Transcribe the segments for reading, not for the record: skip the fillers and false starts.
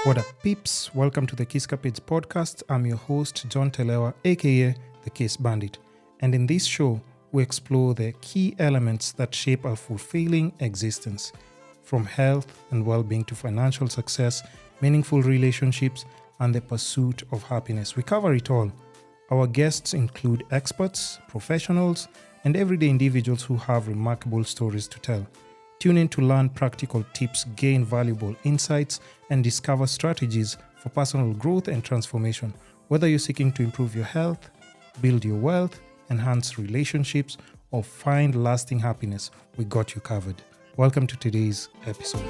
What up, peeps? Welcome to the Kisscapades podcast. I'm your host, John Telewa, aka the Kiss Bandit. And in this show, we explore the key elements that shape our fulfilling existence, from health and well-being to financial success, meaningful relationships, and the pursuit of happiness. We cover it all. Our guests include experts, professionals, and everyday individuals who have remarkable stories to tell. Tune in to learn practical tips, gain valuable insights, and discover strategies for personal growth and transformation. Whether you're seeking to improve your health, build your wealth, enhance relationships, or find lasting happiness, we got you covered. Welcome to today's episode.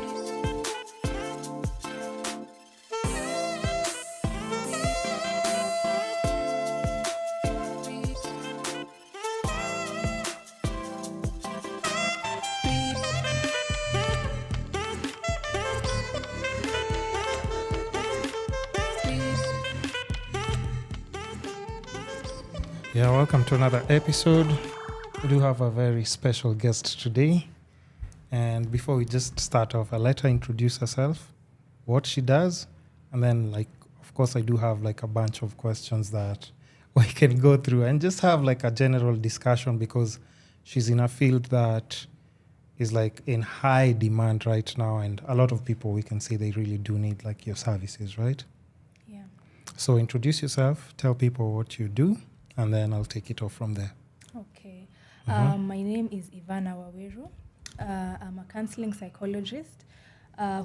Yeah, welcome to another episode. We do have a very special guest today. And before we just start off, I'll let her introduce herself, what she does, and then, of course, I do have a bunch of questions that we can go through and just have a general discussion because she's in a field that is in high demand right now, and a lot of people, we can say, they really do need your services, right? Yeah. So introduce yourself, tell people what you do, and then I'll take it off from there. Okay. My name is Ivannah Waweru. I'm a counseling psychologist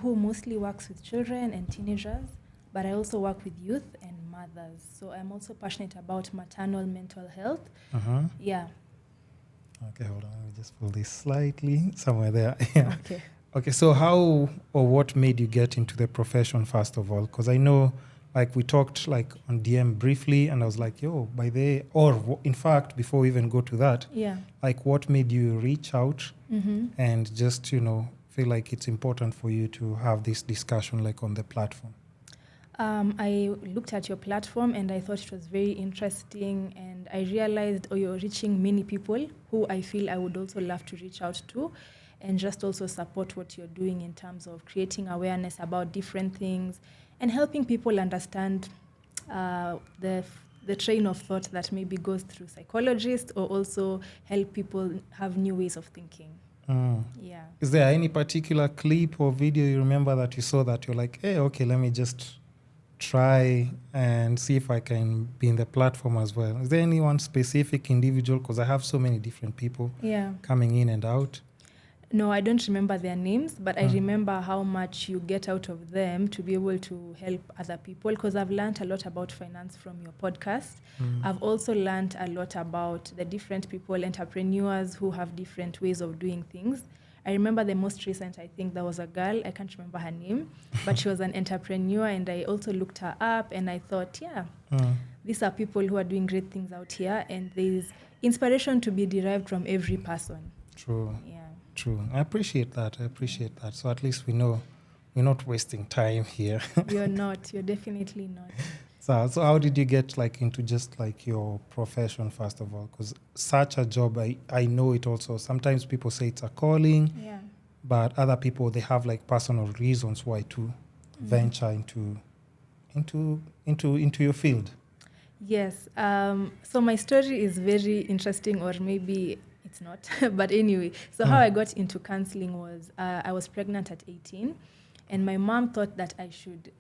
who mostly works with children and teenagers, but I also work with youth and mothers. So I'm also passionate about maternal mental health. Yeah. Okay, hold on. Let me just pull this slightly somewhere there. Yeah. Okay. Okay, so how or what made you get into the profession, first of all? Because I know, we talked on DM briefly, and I was in fact, before we even go to that, Yeah. What made you reach out and just, feel like it's important for you to have this discussion on the platform? I looked at your platform and I thought it was very interesting, and I realized you're reaching many people who I feel I would also love to reach out to and just also support what you're doing in terms of creating awareness about different things and helping people understand the train of thought that maybe goes through psychologists, or also help people have new ways of thinking. Yeah. Is there any particular clip or video you remember that you saw that you're like, hey, okay, let me just try and see if I can be in the platform as well? Is there any one specific individual? Because I have so many different people coming in and out. No, I don't remember their names, but I remember how much you get out of them to be able to help other people, because I've learned a lot about finance from your podcast. I've also learned a lot about the different people, entrepreneurs who have different ways of doing things. I remember the most recent, I think there was a girl, I can't remember her name, but she was an entrepreneur, and I also looked her up and I thought, these are people who are doing great things out here, and there's inspiration to be derived from every person. True. Yeah. True. I appreciate that. So at least we know we're not wasting time here. You're not. You're definitely not. So how did you get into just your profession, first of all? Because such a job, I know it also. Sometimes people say it's a calling, but other people, they have personal reasons why to venture into your field. Yes. So my story is very interesting, or maybe it's not. But anyway, so how I got into counseling was I was pregnant at 18, and my mom thought that I should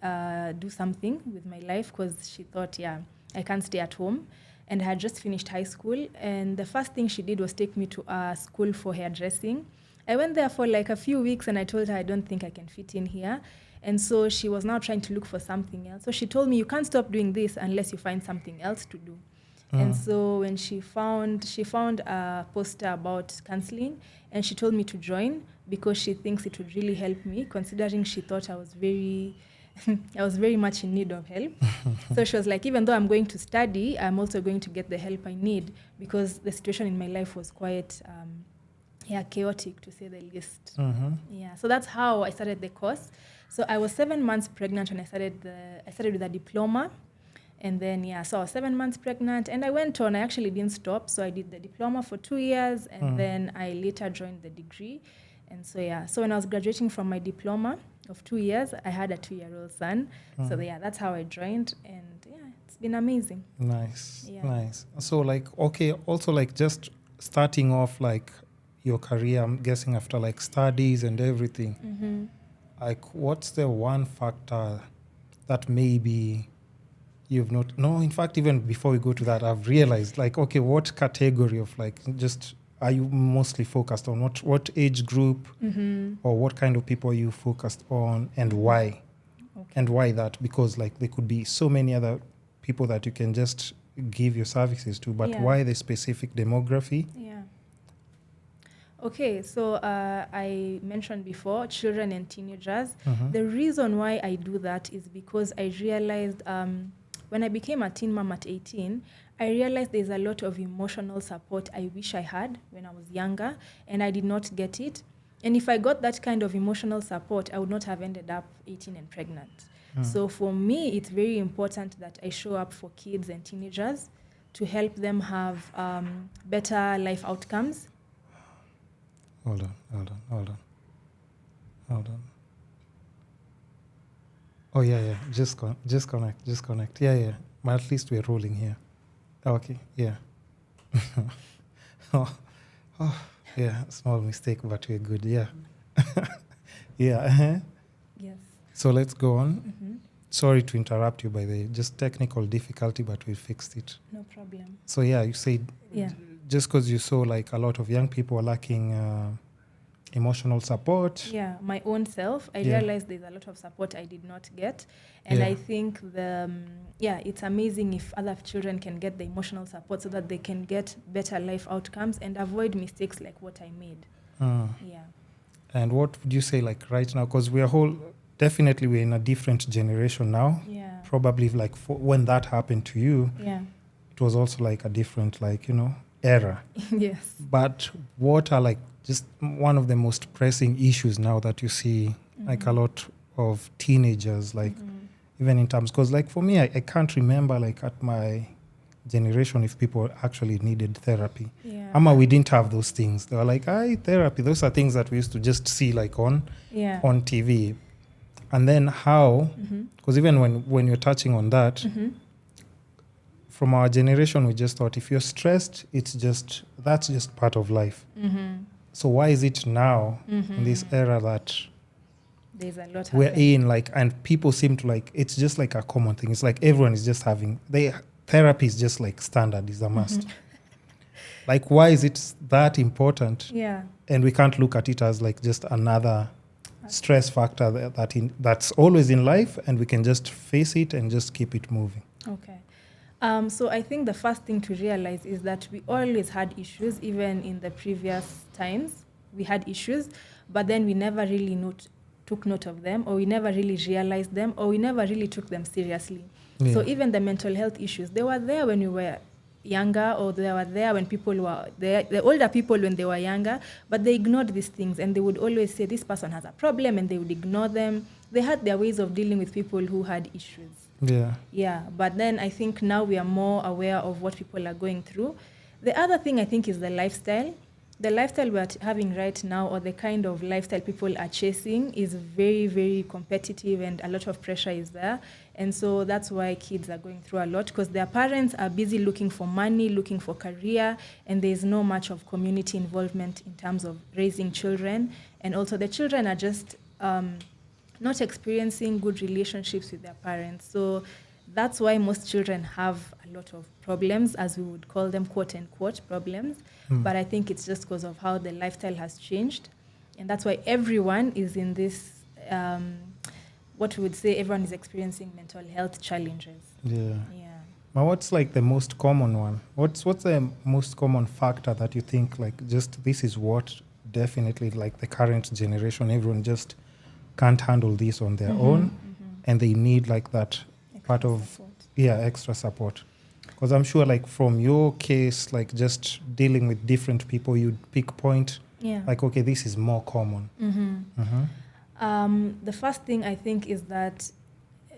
do something with my life, because she thought, I can't stay at home. And I had just finished high school, and the first thing she did was take me to a school for hairdressing. I went there for a few weeks, and I told her I don't think I can fit in here. And so she was now trying to look for something else. So she told me, you can't stop doing this unless you find something else to do. And so when she found a poster about counseling, and she told me to join because she thinks it would really help me, considering she thought I was very much in need of help. So she was like, even though I'm going to study, I'm also going to get the help I need, because the situation in my life was quite chaotic, to say the least. Yeah, so that's how I started the course. So I was 7 months pregnant when I started with a diploma. And then, so I was 7 months pregnant, and I went on. I actually didn't stop. So I did the diploma for 2 years, and then I later joined the degree. And so, so when I was graduating from my diploma, of 2 years. I had a 2-year-old son. So yeah, that's how I joined, and yeah, it's been amazing. Nice. Yeah. Nice. So like, okay, also like just starting off like your career, I'm guessing after like studies and everything, like what's the one factor that maybe you've not, no, in fact, even before we go to that, I've realized like, okay, what category of like just are you mostly focused on? What age group or what kind of people are you focused on, and why? Okay. And why that? Because like there could be so many other people that you can just give your services to, but Yeah. why the specific demography? Yeah. Okay, so I mentioned before children and teenagers. The reason why I do that is because I realized when I became a teen mom at 18, I realized there's a lot of emotional support I wish I had when I was younger, and I did not get it. And if I got that kind of emotional support, I would not have ended up 18 and pregnant. So for me, it's very important that I show up for kids and teenagers to help them have better life outcomes. Hold on. Oh yeah. Just connect. Yeah. But at least we're rolling here. Okay. Yeah. oh, yeah. Small mistake, but we're good. Yeah. Yeah. Yes. So let's go on. Sorry to interrupt you, by the way. Just technical difficulty, but we fixed it. No problem. So yeah, you said Yeah. just because you saw like a lot of young people are lacking emotional support. Yeah, my own self, I Yeah. realized there's a lot of support I did not get. And Yeah. I think it's amazing if other children can get the emotional support so that they can get better life outcomes and avoid mistakes like what I made. Yeah. And what would you say like right now? Because definitely we're in a different generation now. Yeah. Probably like when that happened to you, Yeah. it was also like a different era. Yes. But what are like just one of the most pressing issues now that you see like a lot of teenagers, like even in terms, because like for me, I can't remember like at my generation if people actually needed therapy. Yeah. We didn't have those things. They were like, therapy. Those are things that we used to just see like on TV. And then how, because even when you're touching on that, from our generation, we just thought if you're stressed, that's just part of life. So why is it now in this era that there's a lot we're happening. in like, and people seem to like, it's just like a common thing. It's like everyone is just therapy is just like standard, is a must. Like, why is it that important? Yeah. And we can't look at it as like just another stress factor that's always in life, and we can just face it and just keep it moving. Okay. So I think the first thing to realize is that we always had issues, even in the previous times. We had issues, but then we never really took note of them, or we never really realized them, or we never really took them seriously. Yeah. So even the mental health issues, they were there when we were younger, or they were there when people were there, the older people when they were younger, but they ignored these things, and they would always say this person has a problem, and they would ignore them. They had their ways of dealing with people who had issues. Yeah, but then I think now we are more aware of what people are going through. The other thing I think is the lifestyle. The lifestyle we're having right now, or the kind of lifestyle people are chasing, is very, very competitive, and a lot of pressure is there. And so that's why kids are going through a lot, because their parents are busy looking for money, looking for career, and there's no much of community involvement in terms of raising children. And also the children are just not experiencing good relationships with their parents. So that's why most children have a lot of problems, as we would call them, quote unquote problems. But I think it's just because of how the lifestyle has changed. And that's why everyone is in this, what we would say, everyone is experiencing mental health challenges. Yeah. But what's like the most common one? What's the most common factor that you think like just this is what definitely like the current generation, everyone just can't handle this on their own, and they need like that part of support. Extra support? Because I'm sure like from your case, like just dealing with different people, you'd pick point like, okay, this is more common. The first thing I think is that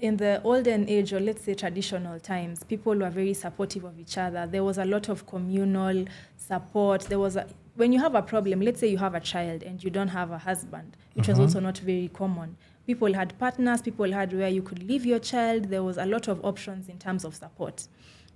in the olden age, or let's say traditional times, people were very supportive of each other. There was a lot of communal support. When you have a problem, let's say you have a child and you don't have a husband, which was also not very common. People had partners, people had where you could leave your child. There was a lot of options in terms of support.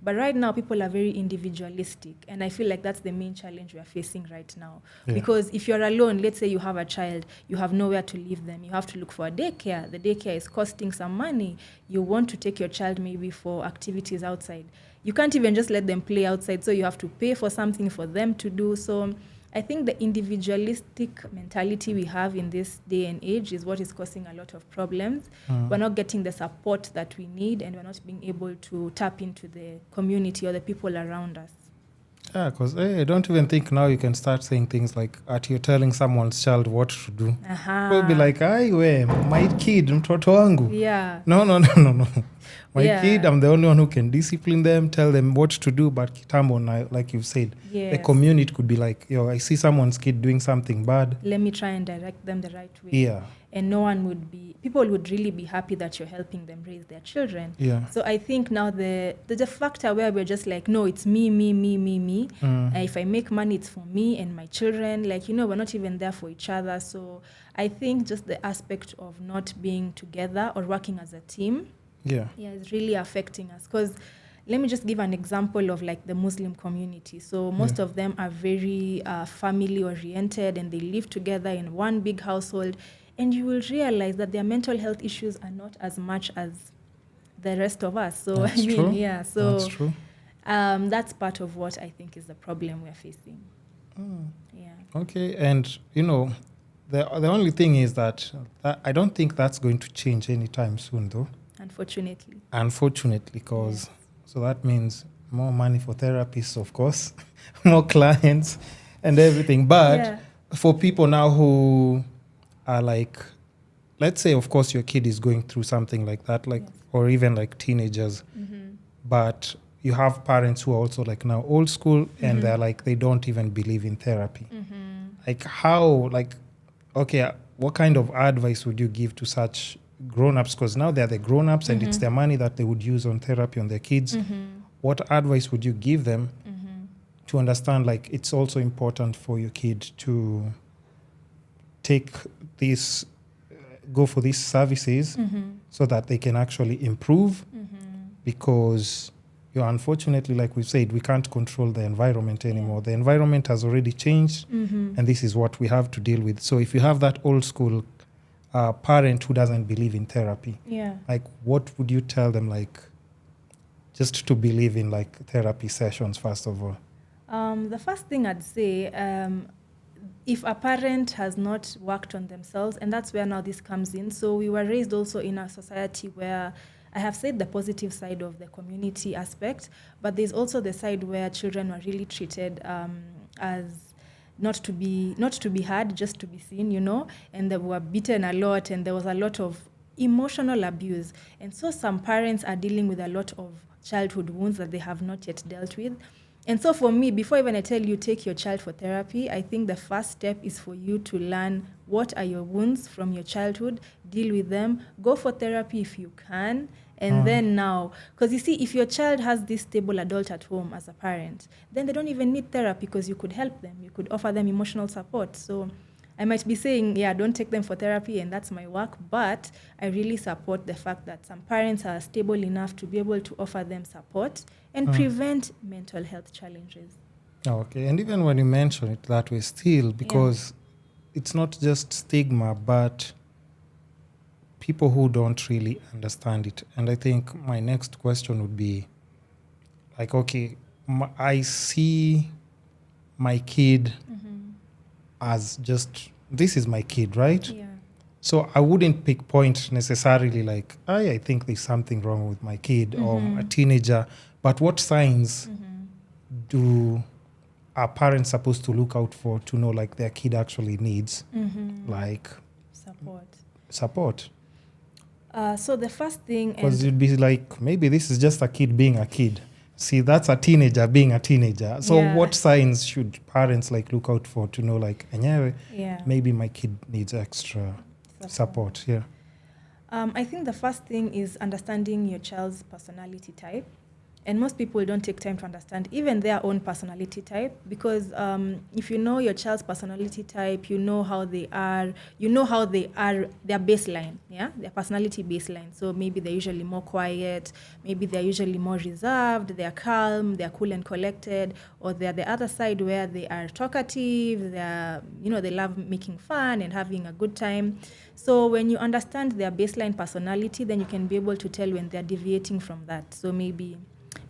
But right now, people are very individualistic. And I feel like that's the main challenge we are facing right now. Yeah. Because if you're alone, let's say you have a child, you have nowhere to leave them. You have to look for a daycare. The daycare is costing some money. You want to take your child maybe for activities outside. You can't even just let them play outside. So you have to pay for something for them to do. So I think the individualistic mentality we have in this day and age is what is causing a lot of problems. We're not getting the support that we need, and we're not being able to tap into the community or the people around us. Yeah, because I don't even think now you can start saying things like, you're telling someone's child what to do. They'll be like, my kid, mtoto wangu. Yeah. No. My kid, I'm the only one who can discipline them, tell them what to do. But kitambo, like you've said, the community could be like, I see someone's kid doing something bad. Let me try and direct them the right way. Yeah. And people would really be happy that you're helping them raise their children. Yeah. So I think now the factor where we're just like, no, it's me. If I make money, it's for me and my children. Like, we're not even there for each other. So I think just the aspect of not being together or working as a team, is really affecting us. Because let me just give an example of like the Muslim community. So most of them are very family oriented, and they live together in one big household. And you will realize that their mental health issues are not as much as the rest of us. So that's true. So that's true. That's part of what I think is the problem we're facing. Yeah. Okay, and the only thing is that I don't think that's going to change anytime soon, though. Unfortunately, because so that means more money for therapists, of course, more clients, and everything. But for people now who are like, let's say, of course, your kid is going through something like that, or even like teenagers, but you have parents who are also like now old school, and they're like, they don't even believe in therapy. Like what kind of advice would you give to such grown-ups? Because now they're the grown-ups and it's their money that they would use on therapy on their kids. What advice would you give them to understand like it's also important for your kid to go for these services so that they can actually improve? Because unfortunately, like we've said, we can't control the environment anymore. The environment has already changed, and this is what we have to deal with. So if you have that old school parent who doesn't believe in therapy, like what would you tell them, like just to believe in like therapy sessions first of all? The first thing I'd say, if a parent has not worked on themselves, and that's where now this comes in. So we were raised also in a society where I have said the positive side of the community aspect, but there's also the side where children were really treated as not to be heard, just to be seen, and they were beaten a lot, and there was a lot of emotional abuse. And so some parents are dealing with a lot of childhood wounds that they have not yet dealt with. And so for me, before even I tell you take your child for therapy, I think the first step is for you to learn what are your wounds from your childhood, deal with them, go for therapy if you can. And then now, because you see, if your child has this stable adult at home as a parent, then they don't even need therapy because you could help them. You could offer them emotional support. So I might be saying, don't take them for therapy, and that's my work. But I really support the fact that some parents are stable enough to be able to offer them support and prevent mental health challenges. Okay. And even when you mention it that way still, because it's not just stigma, but people who don't really understand it. And I think my next question would be like, okay, I see my kid as just, this is my kid, right? Yeah. So I wouldn't pick point necessarily like, I think there's something wrong with my kid or a teenager. But what signs are parents supposed to look out for to know like their kid actually needs like support? So the first thing, because you'd be like, maybe this is just a kid being a kid. See, that's a teenager being a teenager. So what signs should parents like look out for to know like, maybe my kid needs extra support? I think the first thing is understanding your child's personality type. And most people don't take time to understand even their own personality type, because if you know your child's personality type, you know how they are, their baseline, their personality baseline. So maybe they're usually more quiet, maybe they're usually more reserved, they're calm, they're cool and collected, or they're the other side where they are talkative, they love making fun and having a good time. So when you understand their baseline personality, then you can be able to tell when they're deviating from that. So maybe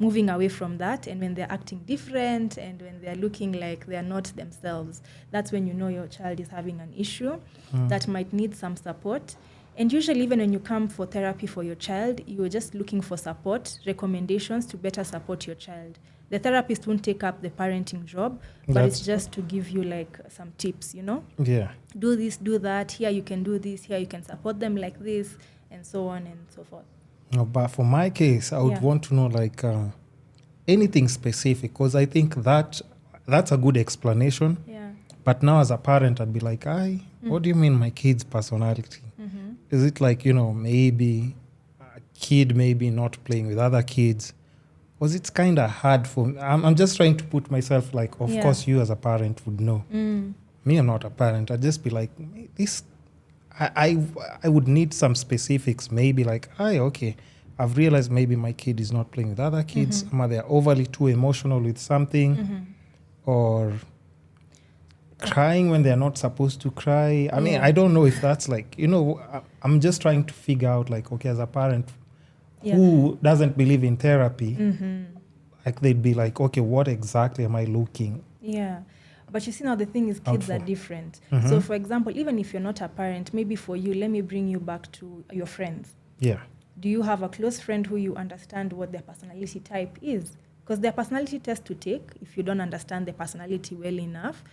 moving away from that, and when they're acting different and when they're looking like they're not themselves, that's when you know your child is having an issue that might need some support. And usually even when you come for therapy for your child, you're just looking for support, recommendations to better support your child. The therapist won't take up the parenting job, but it's just to give you like some tips, Yeah. Do this, do that, here you can do this, here you can support them like this, and so on and so forth. No, but for my case, I would want to know like anything specific, because I think that's a good explanation. Yeah. But now as a parent, I'd be like, what do you mean my kid's personality? Mm-hmm. Is it like, maybe a kid maybe not playing with other kids? Because it's kind of hard for me. I'm just trying to put myself like, of course you as a parent would know. Me, I'm not a parent. I'd just be like, this... I would need some specifics, maybe like, okay, I've realized maybe my kid is not playing with other kids, or they're overly too emotional with something, or crying when they're not supposed to cry. I mean, I don't know if that's like, I'm just trying to figure out like, okay, as a parent who doesn't believe in therapy, like they'd be like, okay, what exactly am I looking? Yeah. But you see, now the thing is, kids are different. So, for example, even if you're not a parent, maybe for you, let me bring you back to your friends. Yeah. Do you have a close friend who you understand what their personality type is? Because their personality test to take if you don't understand their personality well enough.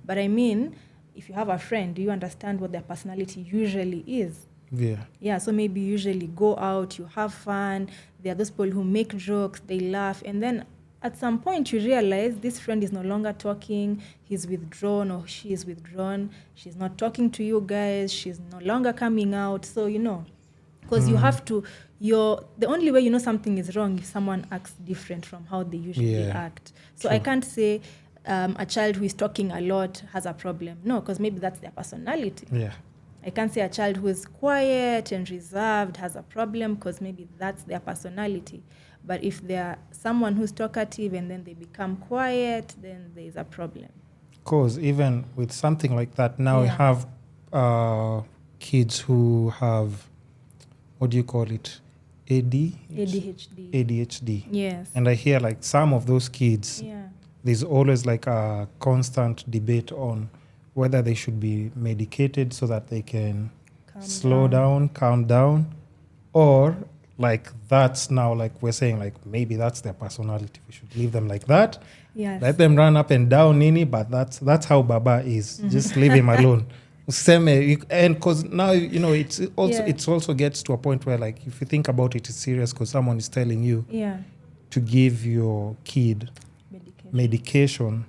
But I mean, if you have a friend, do you understand what their personality usually is? Yeah. Yeah, so maybe you usually go out, you have fun. There are those people who make jokes, they laugh, and then at some point, you realize this friend is no longer talking, he's withdrawn or she is withdrawn, she's not talking to you guys, she's no longer coming out. So, because you have to, the only way you know something is wrong if someone acts different from how they usually act. So I can't say a child who is talking a lot has a problem. No, because maybe that's their personality. Yeah. I can't say a child who is quiet and reserved has a problem, because maybe that's their personality. But if they're someone who's talkative and then they become quiet, then there's a problem. Because even with something like that, now we have kids who have, what do you call it? ADHD. Yes. And I hear like some of those kids, there's always like a constant debate on whether they should be medicated so that they can calm down, or like that's now like we're saying like maybe that's their personality, we should leave them like that. Yes. Let them run up and down, Nini, but that's how Baba is. Just leave him alone. And because now it's also gets to a point where like if you think about it, it's serious because someone is telling you to give your kid medication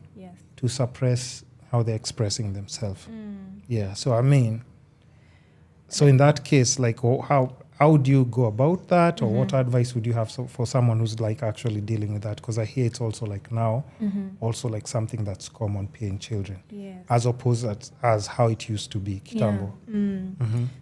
to suppress how they're expressing themselves. So I mean, so in that case, like how do you go about that, or what advice would you have for someone who's like actually dealing with that? Because I hear it's also like now also like something that's common in children, as opposed as how it used to be kitambo.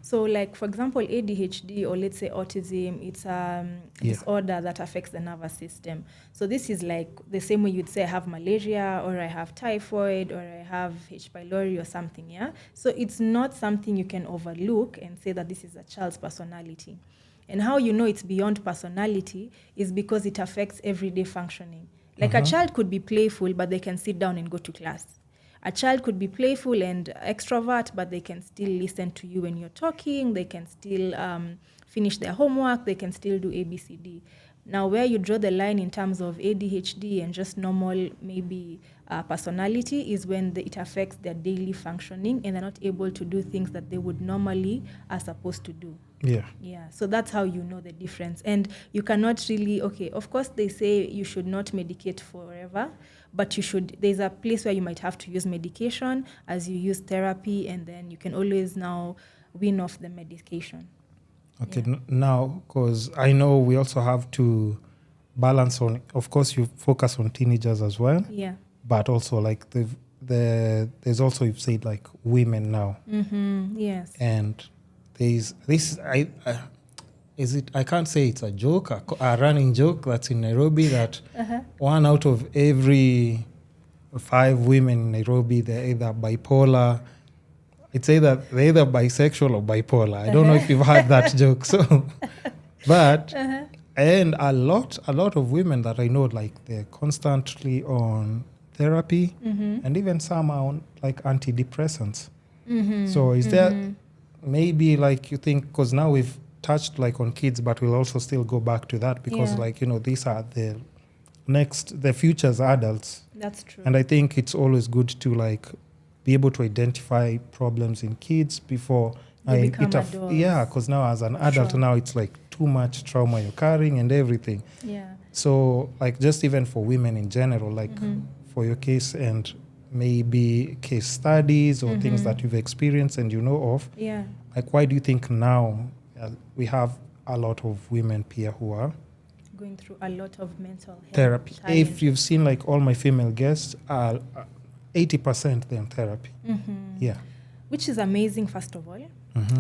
So like for example, ADHD, or let's say autism, it's a disorder that affects the nervous system. So this is like the same way you'd say I have malaria, or I have typhoid, or I have H. pylori or something. So it's not something you can overlook and say that this is a child's personality. And how you know it's beyond personality is because it affects everyday functioning. Like a child could be playful, but they can sit down and go to class. A child could be playful and extrovert, but they can still listen to you when you're talking. They can still finish their homework. They can still do ABCD. Now, where you draw the line in terms of ADHD and just normal maybe personality is when it affects their daily functioning and they're not able to do things that they would normally are supposed to do. So that's how you know the difference. And you cannot really, of course they say you should not medicate forever, but there's a place where you might have to use medication as you use therapy, and then you can always now wean off the medication. Okay, now, because I know we also have to balance on, of course, you focus on teenagers as well. Yeah. But also like there's also, you've said like women now. Mm-hmm. Yes. And there's this, I can't say it's a joke, a running joke that's in Nairobi that one out of every 5 women in Nairobi, they're either bipolar. It's either they're either bisexual or bipolar. I don't know if you've heard that joke. So, but and a lot of women that I know, like they're constantly on therapy, and even some are on like antidepressants. So is there maybe like you think, because now we've touched like on kids, but we'll also still go back to that because like, you know, these are the future's adults. That's true. And I think it's always good to like be able to identify problems in kids before adults. Yeah, because now as an adult now it's like too much trauma you're carrying and everything. Yeah. So like just even for women in general, like for your case and maybe case studies or things that you've experienced and you know of, like why do you think now we have a lot of women here who are going through a lot of mental health therapy? challenges? If you've seen like all my female guests are 80% they're in therapy. Yeah. Which is amazing, first of all.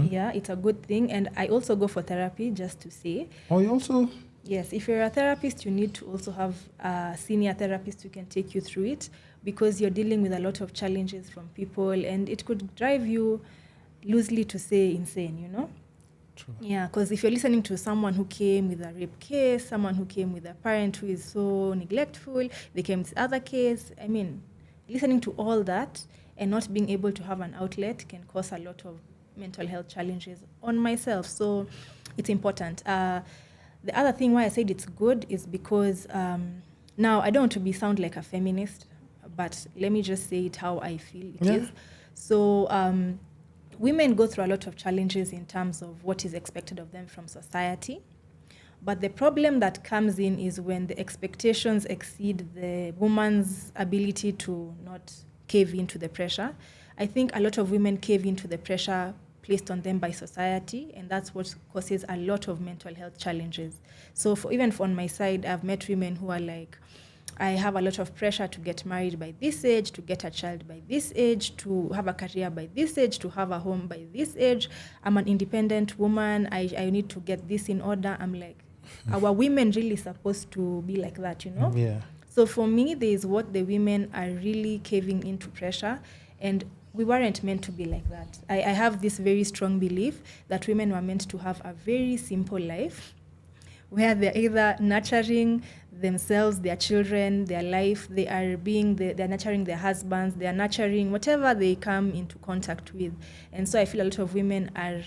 Yeah, it's a good thing. And I also go for therapy, just to say. Oh, you also? Yes, if you're a therapist, you need to also have a senior therapist who can take you through it, because you're dealing with a lot of challenges from people, and it could drive you, loosely to say, insane, you know? True. Yeah, because if you're listening to someone who came with a rape case, someone who came with a parent who is so neglectful, they came with other case, I mean, listening to all that and not being able to have an outlet can cause a lot of mental health challenges on myself. So it's important. The other thing why I said it's good is because now I don't want to sound like a feminist, but let me just say it how I feel it is. So women go through a lot of challenges in terms of what is expected of them from society. But the problem that comes in is when the expectations exceed the woman's ability to not cave into the pressure. I think a lot of women cave into the pressure placed on them by society, and that's what causes a lot of mental health challenges. So even on my side, I've met women who are like, I have a lot of pressure to get married by this age, to get a child by this age, to have a career by this age, to have a home by this age. I'm an independent woman. I need to get this in order. I'm like, our women really supposed to be like that, you know? Yeah. So for me, there is what the women are really caving into pressure, and we weren't meant to be like that. I have this very strong belief that women were meant to have a very simple life where they're either nurturing themselves, their children, their life, they're nurturing their husbands, they're nurturing whatever they come into contact with. And so I feel a lot of women are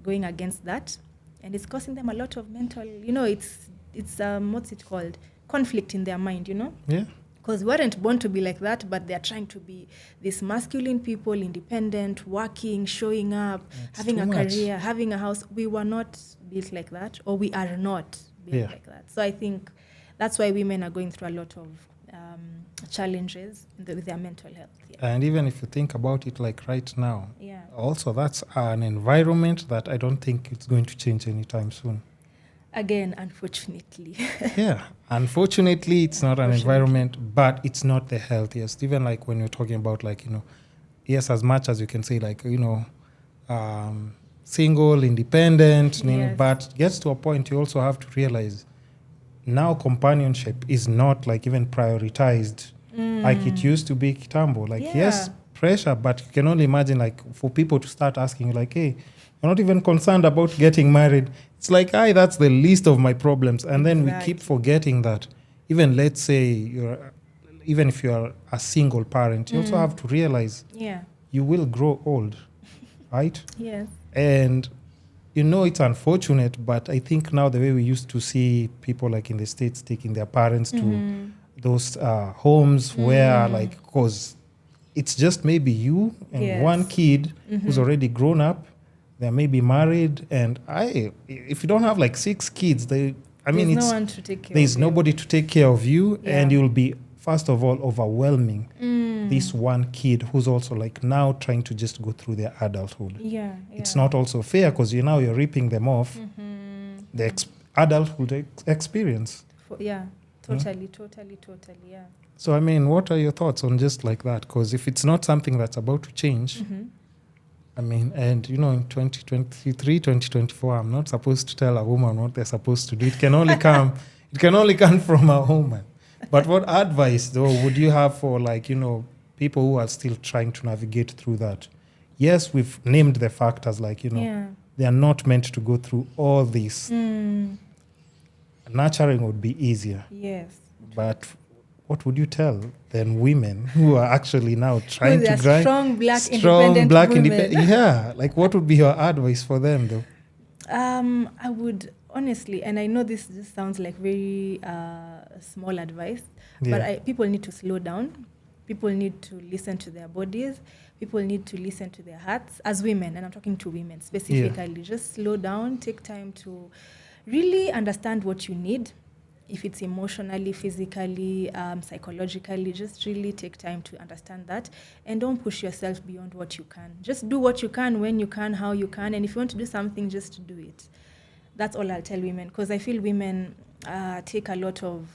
going against that, and it's causing them a lot of mental, you know, it's what's it called? Conflict in their mind, you know? Yeah. Because we weren't born to be like that, but they're trying to be these masculine people, independent, working, showing up, having a career, having a house. We were not built like that, or we are not built like that. So I think that's why women are going through a lot of challenges with their mental health. Yeah. And even if you think about it like right now, also that's an environment that I don't think it's going to change anytime soon. Again, unfortunately. Yeah, unfortunately, it's not an environment, but it's not the healthiest. Even like when you're talking about like, you know, yes, as much as you can say like, you know, single, independent, but gets to a point you also have to realize now companionship is not like even prioritized like it used to be kitambo. Like, yes, pressure, but you can only imagine like for people to start asking you like, hey, you're not even concerned about getting married. It's like, that's the least of my problems. And then we keep forgetting that even let's say even if you're a single parent, you also have to realize you will grow old, right? Yes. And you know, it's unfortunate, but I think now the way we used to see people like in the States taking their parents to those homes where like, because it's just maybe you and one kid who's already grown up. They're maybe married, and if you don't have like 6 kids, there's no one to take care there's nobody to take care of you, and you'll be, first of all, overwhelming this one kid who's also like now trying to just go through their adulthood. Yeah. It's not also fair because you're ripping them off the adulthood experience. Totally, yeah. So, I mean, what are your thoughts on just like that? Because if it's not something that's about to change, I mean, and in 2023, 2024, I'm not supposed to tell a woman what they're supposed to do. It can only come from a woman. But what advice, though, would you have for, like, people who are still trying to navigate through that? Yes, we've named the factors, like, they are not meant to go through all this. Nurturing would be easier. Yes. But what would you tell then women who are actually now trying to grind? Strong black independent women. Yeah. Like, what would be your advice for them, though? I would honestly, and I know this just sounds like very small advice, but people need to slow down. People need to listen to their bodies. People need to listen to their hearts as women, and I'm talking to women specifically. Yeah. Just slow down, take time to really understand what you need. If it's emotionally, physically, psychologically, just really take time to understand that. And don't push yourself beyond what you can. Just do what you can, when you can, how you can. And if you want to do something, just do it. That's all I'll tell women. Because I feel women take a lot of...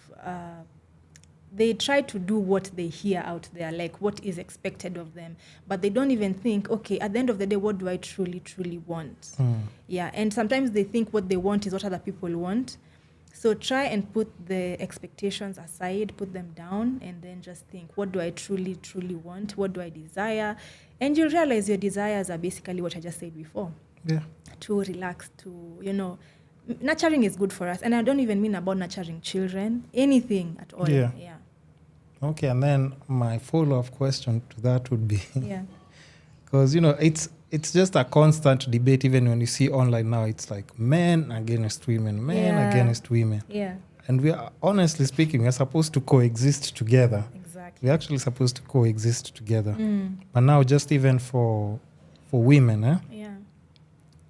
they try to do what they hear out there, like what is expected of them. But they don't even think, okay, at the end of the day, what do I truly, truly want? Yeah, and sometimes they think what they want is what other people want. So try and put the expectations aside, put them down, and then just think, what do I truly, truly want? What do I desire? And you'll realize your desires are basically what I just said before. Yeah. To relax, nurturing is good for us. And I don't even mean about nurturing children, anything at all. Yeah. Okay, and then my follow-up question to that would be, because, it's just a constant debate, even when you see online now, it's like men against women, against women. Yeah. And we are, honestly speaking, we're supposed to coexist together. Exactly. We're actually supposed to coexist together. But now just even for women,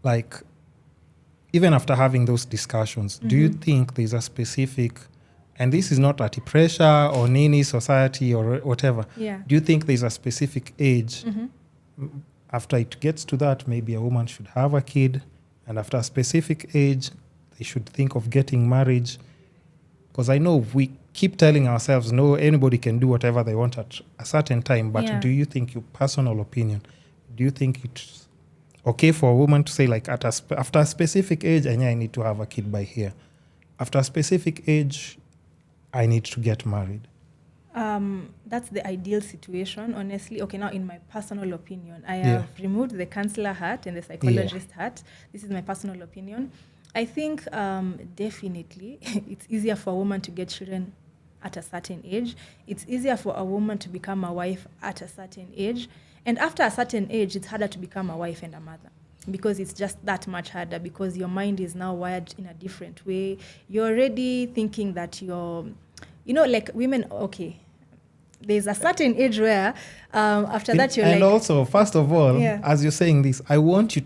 like, even after having those discussions, do you think there's a specific... And this is not at pressure or Nini society or whatever. Yeah. Do you think there's a specific age? After it gets to that, maybe a woman should have a kid. And after a specific age, they should think of getting married. Because I know we keep telling ourselves, no, anybody can do whatever they want at a certain time. But do you think, your personal opinion, do you think it's okay for a woman to say, like, after a specific age, I need to have a kid by here? After a specific age, I need to get married? That's the ideal situation, honestly. Okay, now in my personal opinion, I have removed the counselor hat and the psychologist hat. This is my personal opinion. I think definitely it's easier for a woman to get children at a certain age. It's easier for a woman to become a wife at a certain age. And after a certain age, it's harder to become a wife and a mother, because it's just that much harder, because your mind is now wired in a different way. You're already thinking that you're, like women, okay, there's a certain age where after that you're and also, first of all, as you're saying this, I want you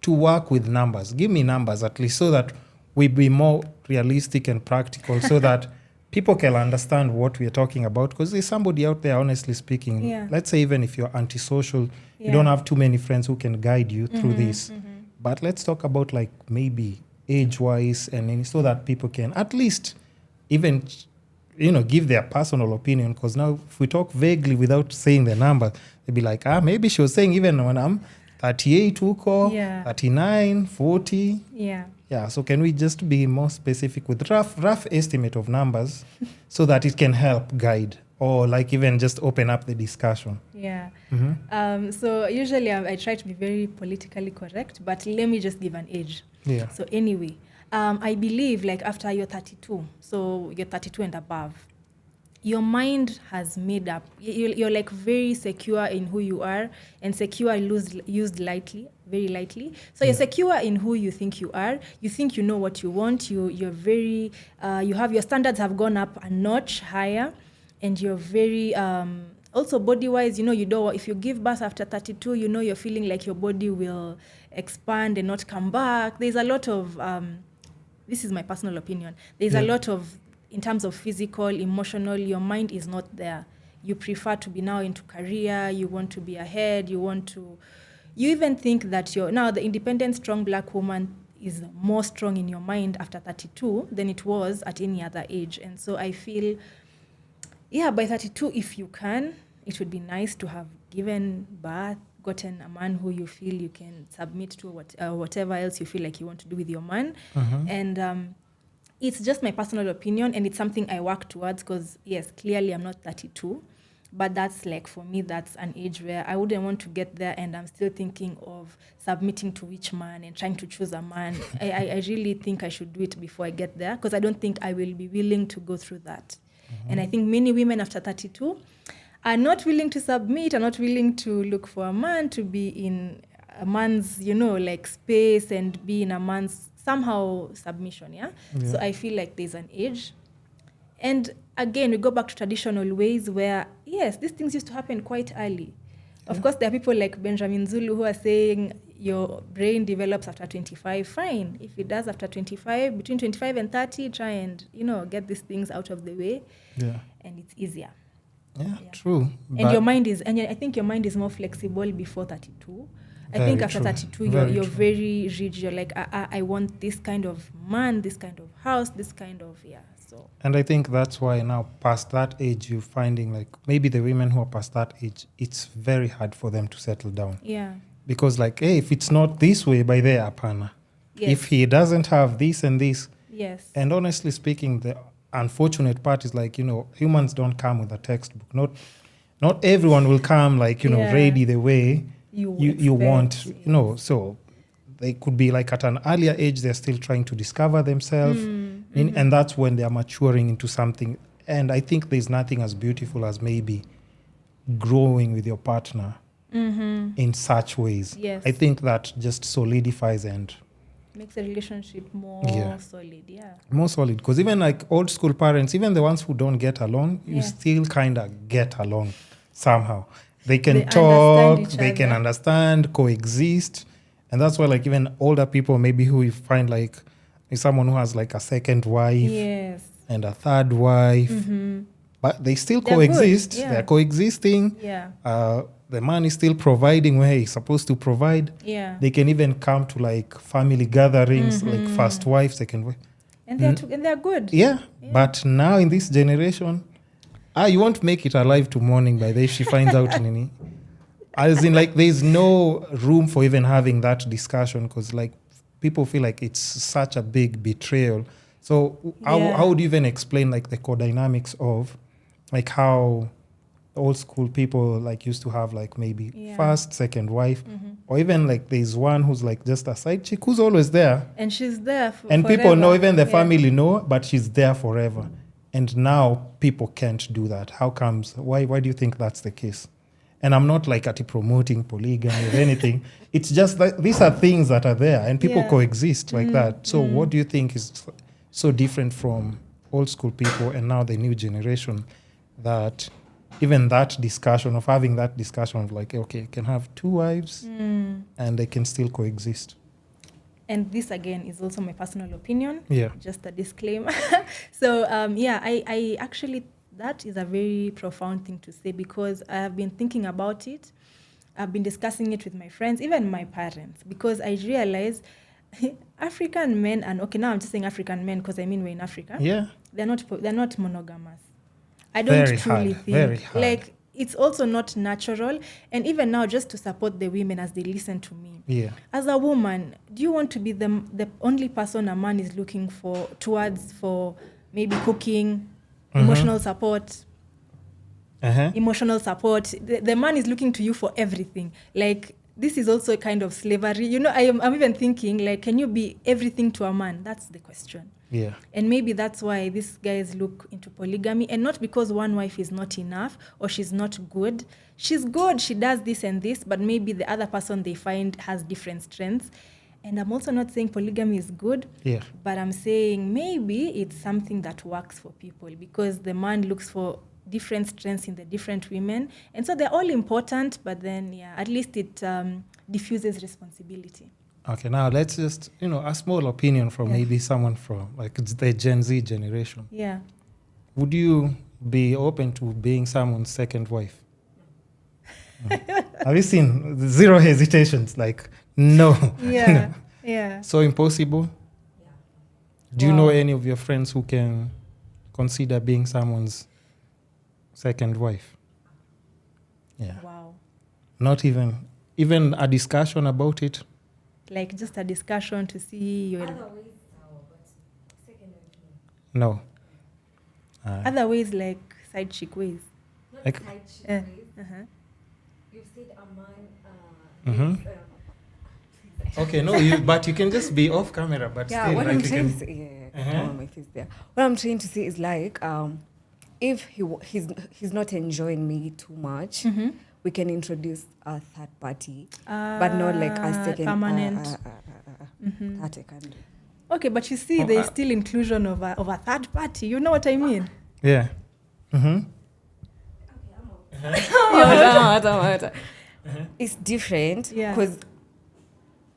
to work with numbers. Give me numbers at least, so that we be more realistic and practical, so that people can understand what we're talking about. Because there's somebody out there, honestly speaking, let's say even if you're antisocial, you don't have too many friends who can guide you through this. But let's talk about, like, maybe age-wise, and so that people can at least even... give their personal opinion. Because now if we talk vaguely without saying the number, they'd be like, maybe she was saying even when I'm 38, 39, 40. Yeah, so can we just be more specific with rough estimate of numbers so that it can help guide, or like even just open up the discussion? So usually I try to be very politically correct, but let me just give an age. So anyway, I believe, like, after you're 32, so you're 32 and above, your mind has made up. You're like very secure in who you are, and secure used lightly, very lightly. So you're secure in who you think you are. You think you know what you want. You're very, you have your standards have gone up a notch higher, and you're very, also body-wise, if you give birth after 32, you're feeling like your body will expand and not come back. There's a lot of, this is my personal opinion, there's a lot of, in terms of physical, emotional, your mind is not there. you prefer to be now into career, you want to be ahead, you even think that now the independent, strong Black woman is more strong in your mind after 32 than it was at any other age. And so I feel, by 32, if you can, it would be nice to have given birth, gotten a man who you feel you can submit to, whatever else you feel like you want to do with your man. And it's just my personal opinion, and it's something I work towards because, yes, clearly I'm not 32. But that's like, for me, that's an age where I wouldn't want to get there and I'm still thinking of submitting to which man and trying to choose a man. I really think I should do it before I get there, because I don't think I will be willing to go through that. And I think many women after 32 are not willing to submit, are not willing to look for a man, to be in a man's, like space and be in a man's somehow submission, yeah? So I feel like there's an age. And again, we go back to traditional ways where, yes, these things used to happen quite early. Of course, there are people like Benjamin Zulu who are saying your brain develops after 25. Fine. If it does after 25, between 25 and 30, try and, get these things out of the way. Yeah. And it's easier. Yeah, true. And your mind is, and I think your mind is more flexible before 32. I think after 32, you're very rigid. You're like, I want this kind of man, this kind of house, this kind of, So. And I think that's why now, past that age, you're finding like maybe the women who are past that age, it's very hard for them to settle down. Yeah. Because like, hey, if it's not this way, by there, apana. Yes. If he doesn't have this and this. Yes. And honestly speaking, the unfortunate part is like, humans don't come with a textbook. Not everyone will come like, ready the way you want, so they could be like at an earlier age, they're still trying to discover themselves. And that's when they're maturing into something. And I think there's nothing as beautiful as maybe growing with your partner in such ways. Yes. I think that just solidifies and makes the relationship more solid. Yeah. More solid. Because even like old school parents, even the ones who don't get along, you still kind of get along somehow. They can talk, they can understand, coexist. And that's why like even older people maybe who you find like is someone who has like a second wife and a third wife. But they still coexist. They're coexisting. Yeah. The man is still providing where he's supposed to provide. Yeah. They can even come to like family gatherings, like first wives. They can. And they're good. Yeah. But now in this generation, you won't make it alive to morning by the day she finds out Nini. As in like there's no room for even having that discussion because like people feel like it's such a big betrayal. So how would you even explain like the core dynamics of like how old school people like used to have like maybe first, second wife, or even like there's one who's like just a side chick who's always there. And she's there and forever. People know, even the family know, but she's there forever. And now people can't do that. How comes? Why do you think that's the case? And I'm not like at promoting polygamy or anything. It's just that these are things that are there and people coexist like that. So what do you think is so different from old school people and now the new generation that even that discussion of having that discussion of like, okay, you can have two wives and they can still coexist? And this again is also my personal opinion. Yeah. Just a disclaimer. So I actually, that is a very profound thing to say because I have been thinking about it. I've been discussing it with my friends, even my parents, because I realize African men, and okay, now I'm just saying African men because I mean we're in Africa. Yeah. They're not monogamous. I don't truly think. Very hard. Like, it's also not natural. And even now, just to support the women as they listen to me. Yeah. As a woman, do you want to be the only person a man is looking towards for maybe cooking, emotional support? Emotional support. The man is looking to you for everything. Like, this is also a kind of slavery. I'm even thinking, like, can you be everything to a man? That's the question. Yeah. And maybe that's why these guys look into polygamy, and not because one wife is not enough or she's not good. She's good, she does this and this, but maybe the other person they find has different strengths. And I'm also not saying polygamy is good, but I'm saying maybe it's something that works for people because the man looks for different strengths in the different women. And so they're all important, but then, at least it diffuses responsibility. Okay, now let's just, a small opinion from maybe someone from like the Gen Z generation. Yeah. Would you be open to being someone's second wife? Have you seen zero hesitations? Like, no. Yeah. Yeah. So impossible? Yeah. Do you know any of your friends who can consider being someone's second wife? Yeah. Wow. Not even a discussion about it? Like just a discussion to see your Other ways, but second wife, No. other ways, like side chick ways. no. Like- Not side chick Eh. ways. Uh-huh. You've said a man. Mhm. Okay, no, but you can just be off camera, but Yeah, still, what like I'm you trying can. to say, Uh-huh. come on, my face there. What I'm trying to say is like, if he's not enjoying me too much, Mm-hmm. we can introduce a third party, but not like a second permanent. That I can do. Okay, but you see, Oh, there's still inclusion of a third party. You know what I mean? Yeah. Mm-hmm. It's different Yeah. because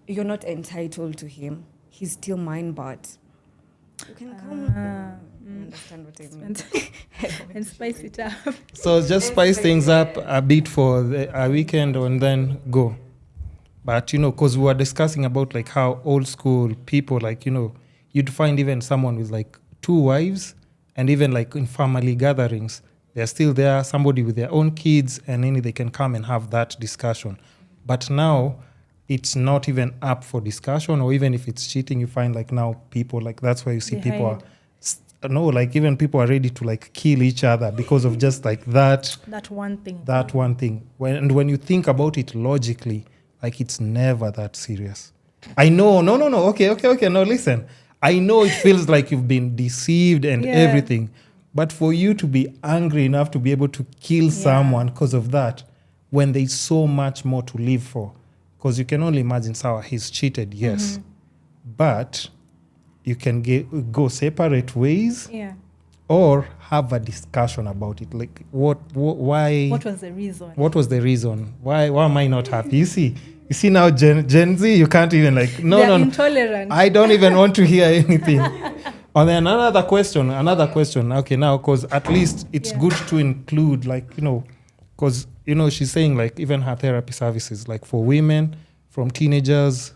you're not entitled to him. He's still mine, but you can come. You understand what I mean? And spice it up. So just spice things up a bit for a weekend and then go. But, because we were discussing about like how old school people, like, you'd find even someone with like 2 wives, and even like in family gatherings, they're still there, somebody with their own kids, and then they can come and have that discussion. But now it's not even up for discussion, or even if it's cheating, you find like now people, like that's why you see They people are, hide. no, like even people are ready to like kill each other because of just like that One thing. one thing. When you think about it logically, like it's never that serious. I know, no, okay, no, listen. I know it feels like you've been deceived and Yeah. everything, but for you to be angry enough to be able to kill someone because of that, when there's so much more to live for, because you can only imagine, Sawa, he's cheated, yes, but you can go separate ways, Yeah. or have a discussion about it. Like, why? What was the reason? What was the reason? Why am I not happy? You see now Gen Z, you can't even like, They're no. intolerant. I don't even want to hear anything. And then another question. Okay, now, because at least it's good to include, like, because, she's saying like even her therapy services, like for women, from teenagers,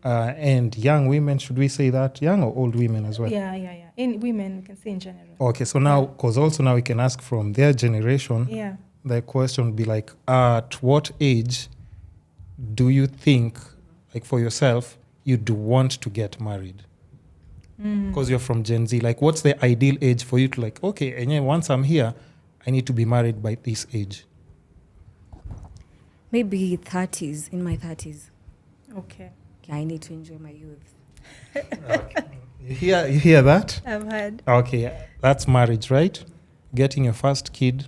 and young women, should we say that? Young or old women as well? Yeah. In women, we can say in general. Okay, so now, because also now we can ask from their generation, Yeah. the question would be like, at what age do you think, like for yourself, you'd want to get married? Because you're from Gen Z, like what's the ideal age for you to like, okay, and then once I'm here, I need to be married by this age? Maybe 30s, in my 30s. Okay. Yeah, I need to enjoy my youth. You hear that? I've heard. Okay, that's marriage, right? Getting your first kid.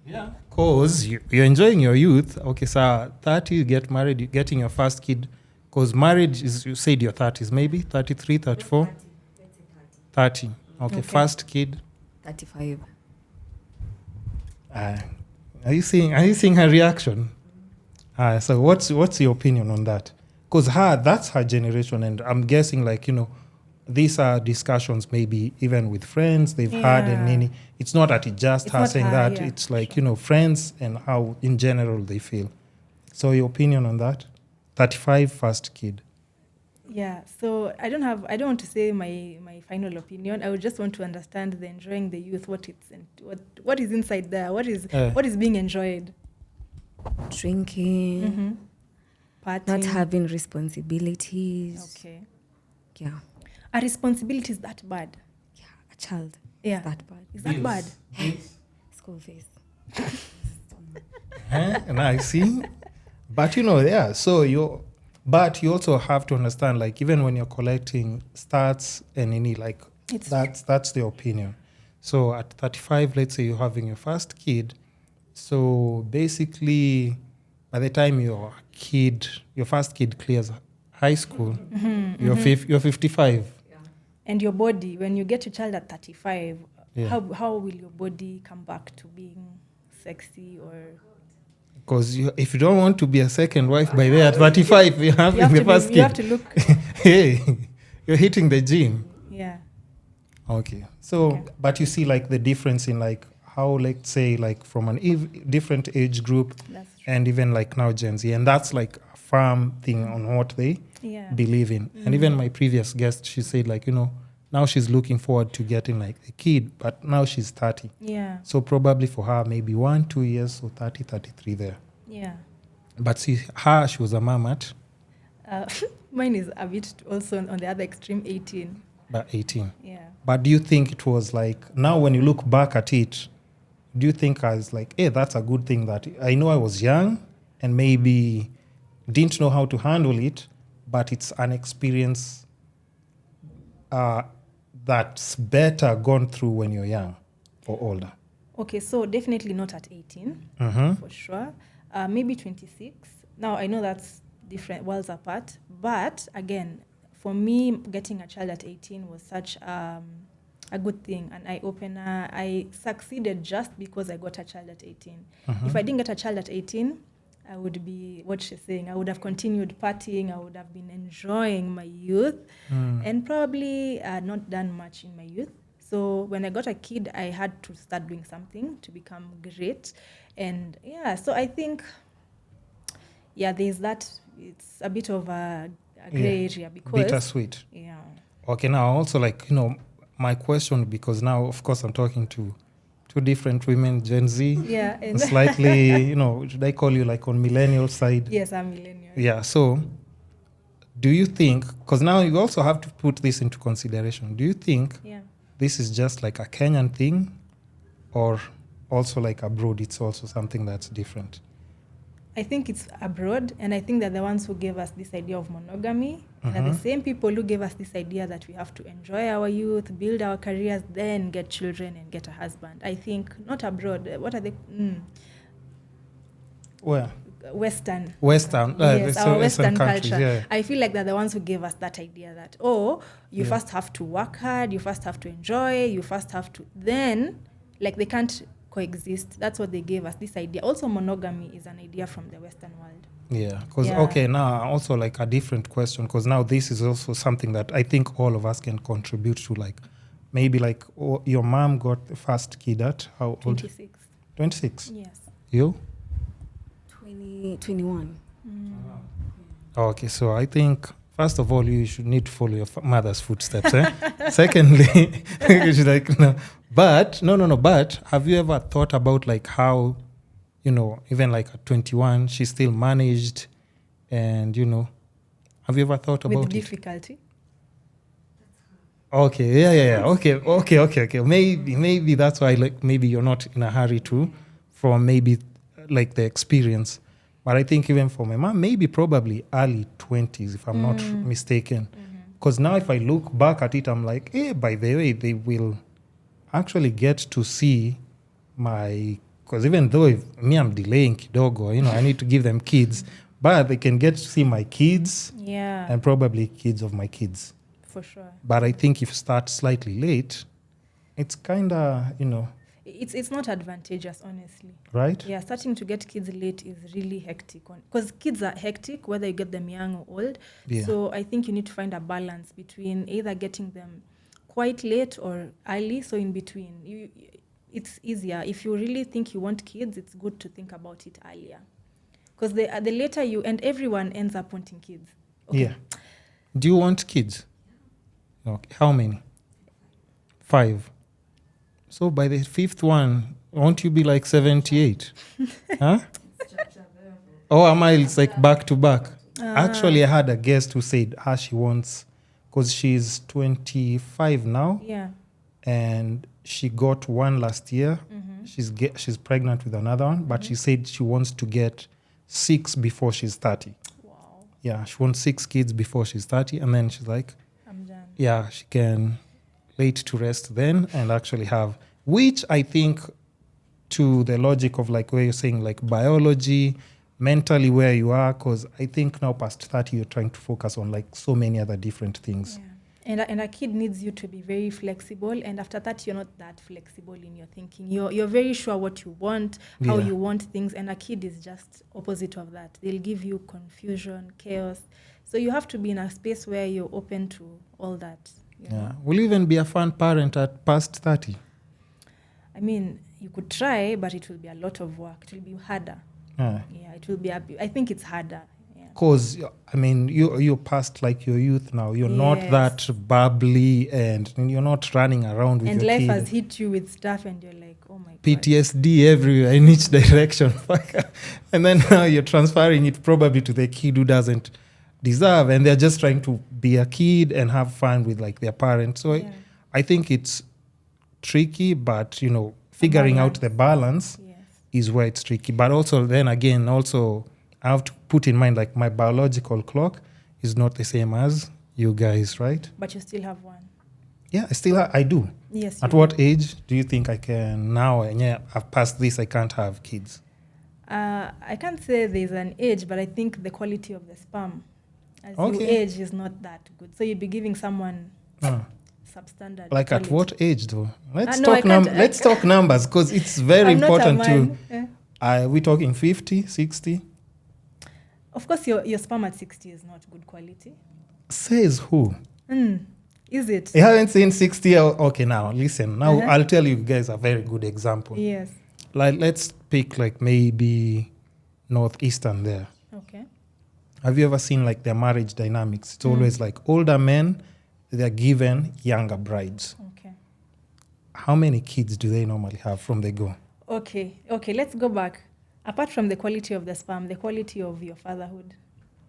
Yeah. Because you're enjoying your youth. Okay, so 30, you get married, you're getting your first kid. Because marriage is, you said your 30s, maybe 33, 34? 30. Okay, first kid. 35. Are you seeing her reaction? So what's your opinion on that? Because that's her generation, and I'm guessing like, these are discussions maybe even with friends they've had, and it's not that it's just It's her not saying her, that, yeah, it's like, friends and how in general they feel. So your opinion on that? 35, first kid. Yeah. So I don't want to say my final opinion. I would just want to understand the enjoying the youth, what is inside there, what is being enjoyed. Drinking, Partying. not having responsibilities. Okay. Yeah. Are responsibilities that bad? Yeah, a child. Yeah. Is that bad? Is that bad? School fees. And I see. But so but you also have to understand, like, even when you're collecting stats and any, like, that's the opinion. So at 35, let's say you're having your first kid. So basically, by the time your first kid clears high school, you're 55. And your body, when you get your child at 35, Yeah. how will your body come back to being sexy or... Because if you don't want to be a second wife by there at 35, you're having the first kid. You have to look... Hey, you're hitting the gym. Yeah. Okay. So, Okay. but you see like the difference in like how, let's say, like from an different age group That's true. and even like now Gen Z. And that's like a firm thing on what they Yeah. believe in. And even my previous guest, she said like, now she's looking forward to getting like a kid, but now she's 30. Yeah. So probably for her, maybe 1-2 years, so 30, 33 there. Yeah. But see, her, she was a mom at Mine is a bit also on the other extreme, 18. about 18. Yeah. But do you think it was like, now when you look back at it, do you think as like, hey, that's a good thing that I know I was young and maybe didn't know how to handle it, but it's an experience that's better gone through when you're young or older? Okay, so definitely not at 18, for sure. Maybe 26. Now, I know that's different worlds apart, but again, for me, getting a child at 18 was such a good thing, an eye-opener. I succeeded just because I got a child at 18. If I didn't get a child at 18, I would be, what she's saying, I would have continued partying, I would have been enjoying my youth, and probably not done much in my youth. So when I got a kid, I had to start doing something to become great. And yeah, so I think, there's that, it's a bit of a gray area because... Bittersweet. Yeah. Okay, now also like, my question, because now, of course, I'm talking to two different women, Gen Z. Yeah. And slightly, should I call you like on millennial side? yes, I'm millennial. Yeah, so do you think, because now you also have to put this into consideration, do you think this is just like a Kenyan thing or also like abroad it's also something that's different? I think it's abroad, and I think that the ones who gave us this idea of monogamy are the same people who gave us this idea that we have to enjoy our youth, build our careers, then get children and get a husband. I think not abroad. What are they? Where? Western. Yes, our Western countries, culture. yeah. I feel like they're the ones who gave us that idea that, you first have to work hard, you first have to enjoy, you first have to, then, like they can't coexist. That's what they gave us, this idea. Also, monogamy is an idea from the Western world. Yeah, because, okay, now also like a different question, because now this is also something that I think all of us can contribute to, like maybe like your mom got the first kid at how old? 26. 26? Yes. You? 21. Okay, so I think first of all you should need to follow your mother's footsteps. Secondly, you should like but have you ever thought about like how even like at 21 she still managed, and have you ever thought about with it? difficulty? Okay, yeah. Okay. Maybe that's why like maybe you're not in a hurry from maybe like the experience. But I think even for my mom, maybe probably early 20s, if I'm not mistaken. Because now if I look back at it, I'm like, by the way, they will actually get to see because even though I'm delaying kidogo, I need to give them kids, but they can get to see my kids and probably kids of my kids. For sure. But I think if you start slightly late, it's kind of, It's not advantageous, honestly. right? Yeah, starting to get kids late is really hectic. Because kids are hectic, whether you get them young or old. Yeah. So I think you need to find a balance between either getting them quite late or early, so in between. It's easier. If you really think you want kids, it's good to think about it earlier. Because the later and everyone ends up wanting kids. Okay. Yeah. Do you want kids? Okay. How many? 5. So by the 5th one, won't you be like 78? Huh? Oh, am I like back to back? Actually, I had a guest who said she wants, because she's 25 now. Yeah. And she got one last year. She's pregnant with another one, but she said she wants to get 6 before she's 30. Wow. Yeah, she wants 6 kids before she's 30, and then she's like, I'm done. yeah, she can lay to rest then and actually have, which I think to the logic of like where you're saying like biology, mentally where you are, because I think now past 30 you're trying to focus on like so many other different things. Yeah. And a kid needs you to be very flexible, and after that you're not that flexible in your thinking. You're very sure what you want, how you want things, and a kid is just opposite of that. They'll give you confusion, chaos. So you have to be in a space where you're open to all that. You know? Yeah. Will you even be a fun parent at past 30? I mean, you could try, but it will be a lot of work. It will be harder. Yeah. Yeah, it will be. I think it's harder. Yeah. Because, I mean, you're past like your youth now. You're not Yes. that bubbly and you're not running around with And your life kid. has hit you with stuff, and you're like, oh my god. PTSD everywhere in each direction. And then now you're transferring it probably to the kid who doesn't deserve, and they're just trying to be a kid and have fun with like their parents. So Yeah. I think it's tricky, but figuring out the balance Yes. is where it's tricky. But also then again, also I have to put in mind like my biological clock is not the same as you guys, right? But you still have one. Yeah, I do. Yes. At you what age do you think I can now? And yeah, I've passed this, I can't have kids. I can't say there's an age, but I think the quality of the sperm as you Okay. age is not that good. So you'd be giving someone substandard. Like quality. at what age though? Let's no, I talk can't- let's talk numbers because it's very I'm not a important to. man. Yeah. Are we talking 50, 60? Of course, your sperm at 60 is not good quality. Says who? Is it? You haven't seen 60. Okay, now listen. Now Uh-huh. I'll tell you guys a very good example. Yes. Like let's pick like maybe northeastern there. Okay. Have you ever seen like their marriage dynamics? It's always like older men, they're given younger brides. Okay. How many kids do they normally have from the go? Okay. Let's go back. Apart from the quality of the sperm, the quality of your fatherhood,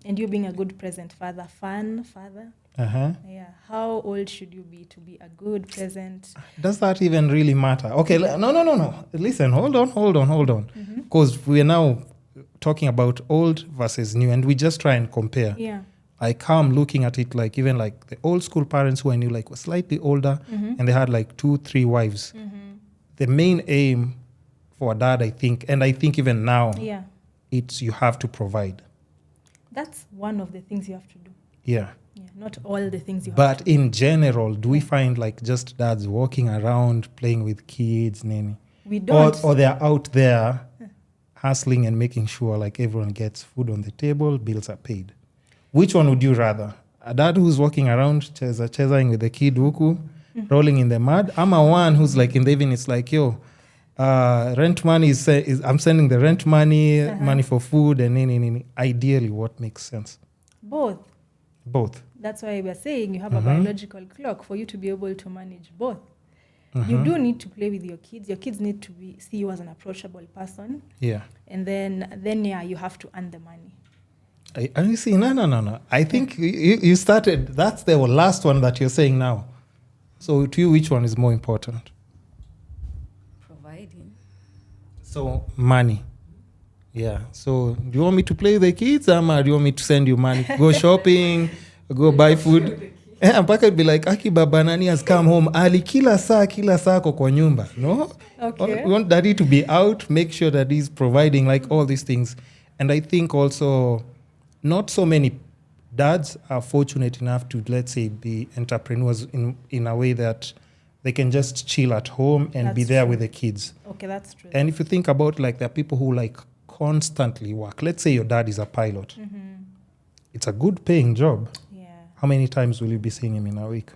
and you being a good present father, fun father. Uh-huh. Yeah. How old should you be to be a good present? Does that even really matter? Okay, no. Listen, hold on. Because we're now talking about old versus new, and we just try and compare. Yeah. I come looking at it like even like the old school parents who I knew like were slightly older and they had like 2-3 wives. The main aim for a dad, I think, and I think even now, Yeah. it's you have to provide. That's one of the things you have to do. Yeah. Yeah. Not all the things you have But to do. in general, do we find like just dads walking around playing with kids, nini? We don't. Or they're out there hustling and making sure like everyone gets food on the table, bills are paid. Which one would you rather? A dad who's walking around chezaing with the kid huku, rolling in the mud? I'm a one who's like in the evening, it's like, rent money is I'm sending the rent money, money for food and nini. Ideally, what makes sense? Both. Both. That's why we're saying you have a biological clock for you to be able to manage both. You do need to play with your kids. Your kids need to see you as an approachable person. Yeah. And then you have to earn the money. And you see, no. I think you started, that's the last one that you're saying now. So to you, which one is more important? Providing. So money. Yeah. So do you want me to play with the kids, or do you want me to send you money? Go shopping, go buy food. Mpaka be like, Aki baba nani has come home early, kila saa kwa nyumba. No? Okay. We want daddy to be out, make sure that he's providing like all these things. And I think also not so many dads are fortunate enough to, let's say, be entrepreneurs in a way that they can just chill at home and be That's there true. with the kids. Okay, that's true. And if you think about like there are people who like constantly work. Let's say your dad is a pilot. It's a good paying job. Yeah, How many times will you be seeing him in a week?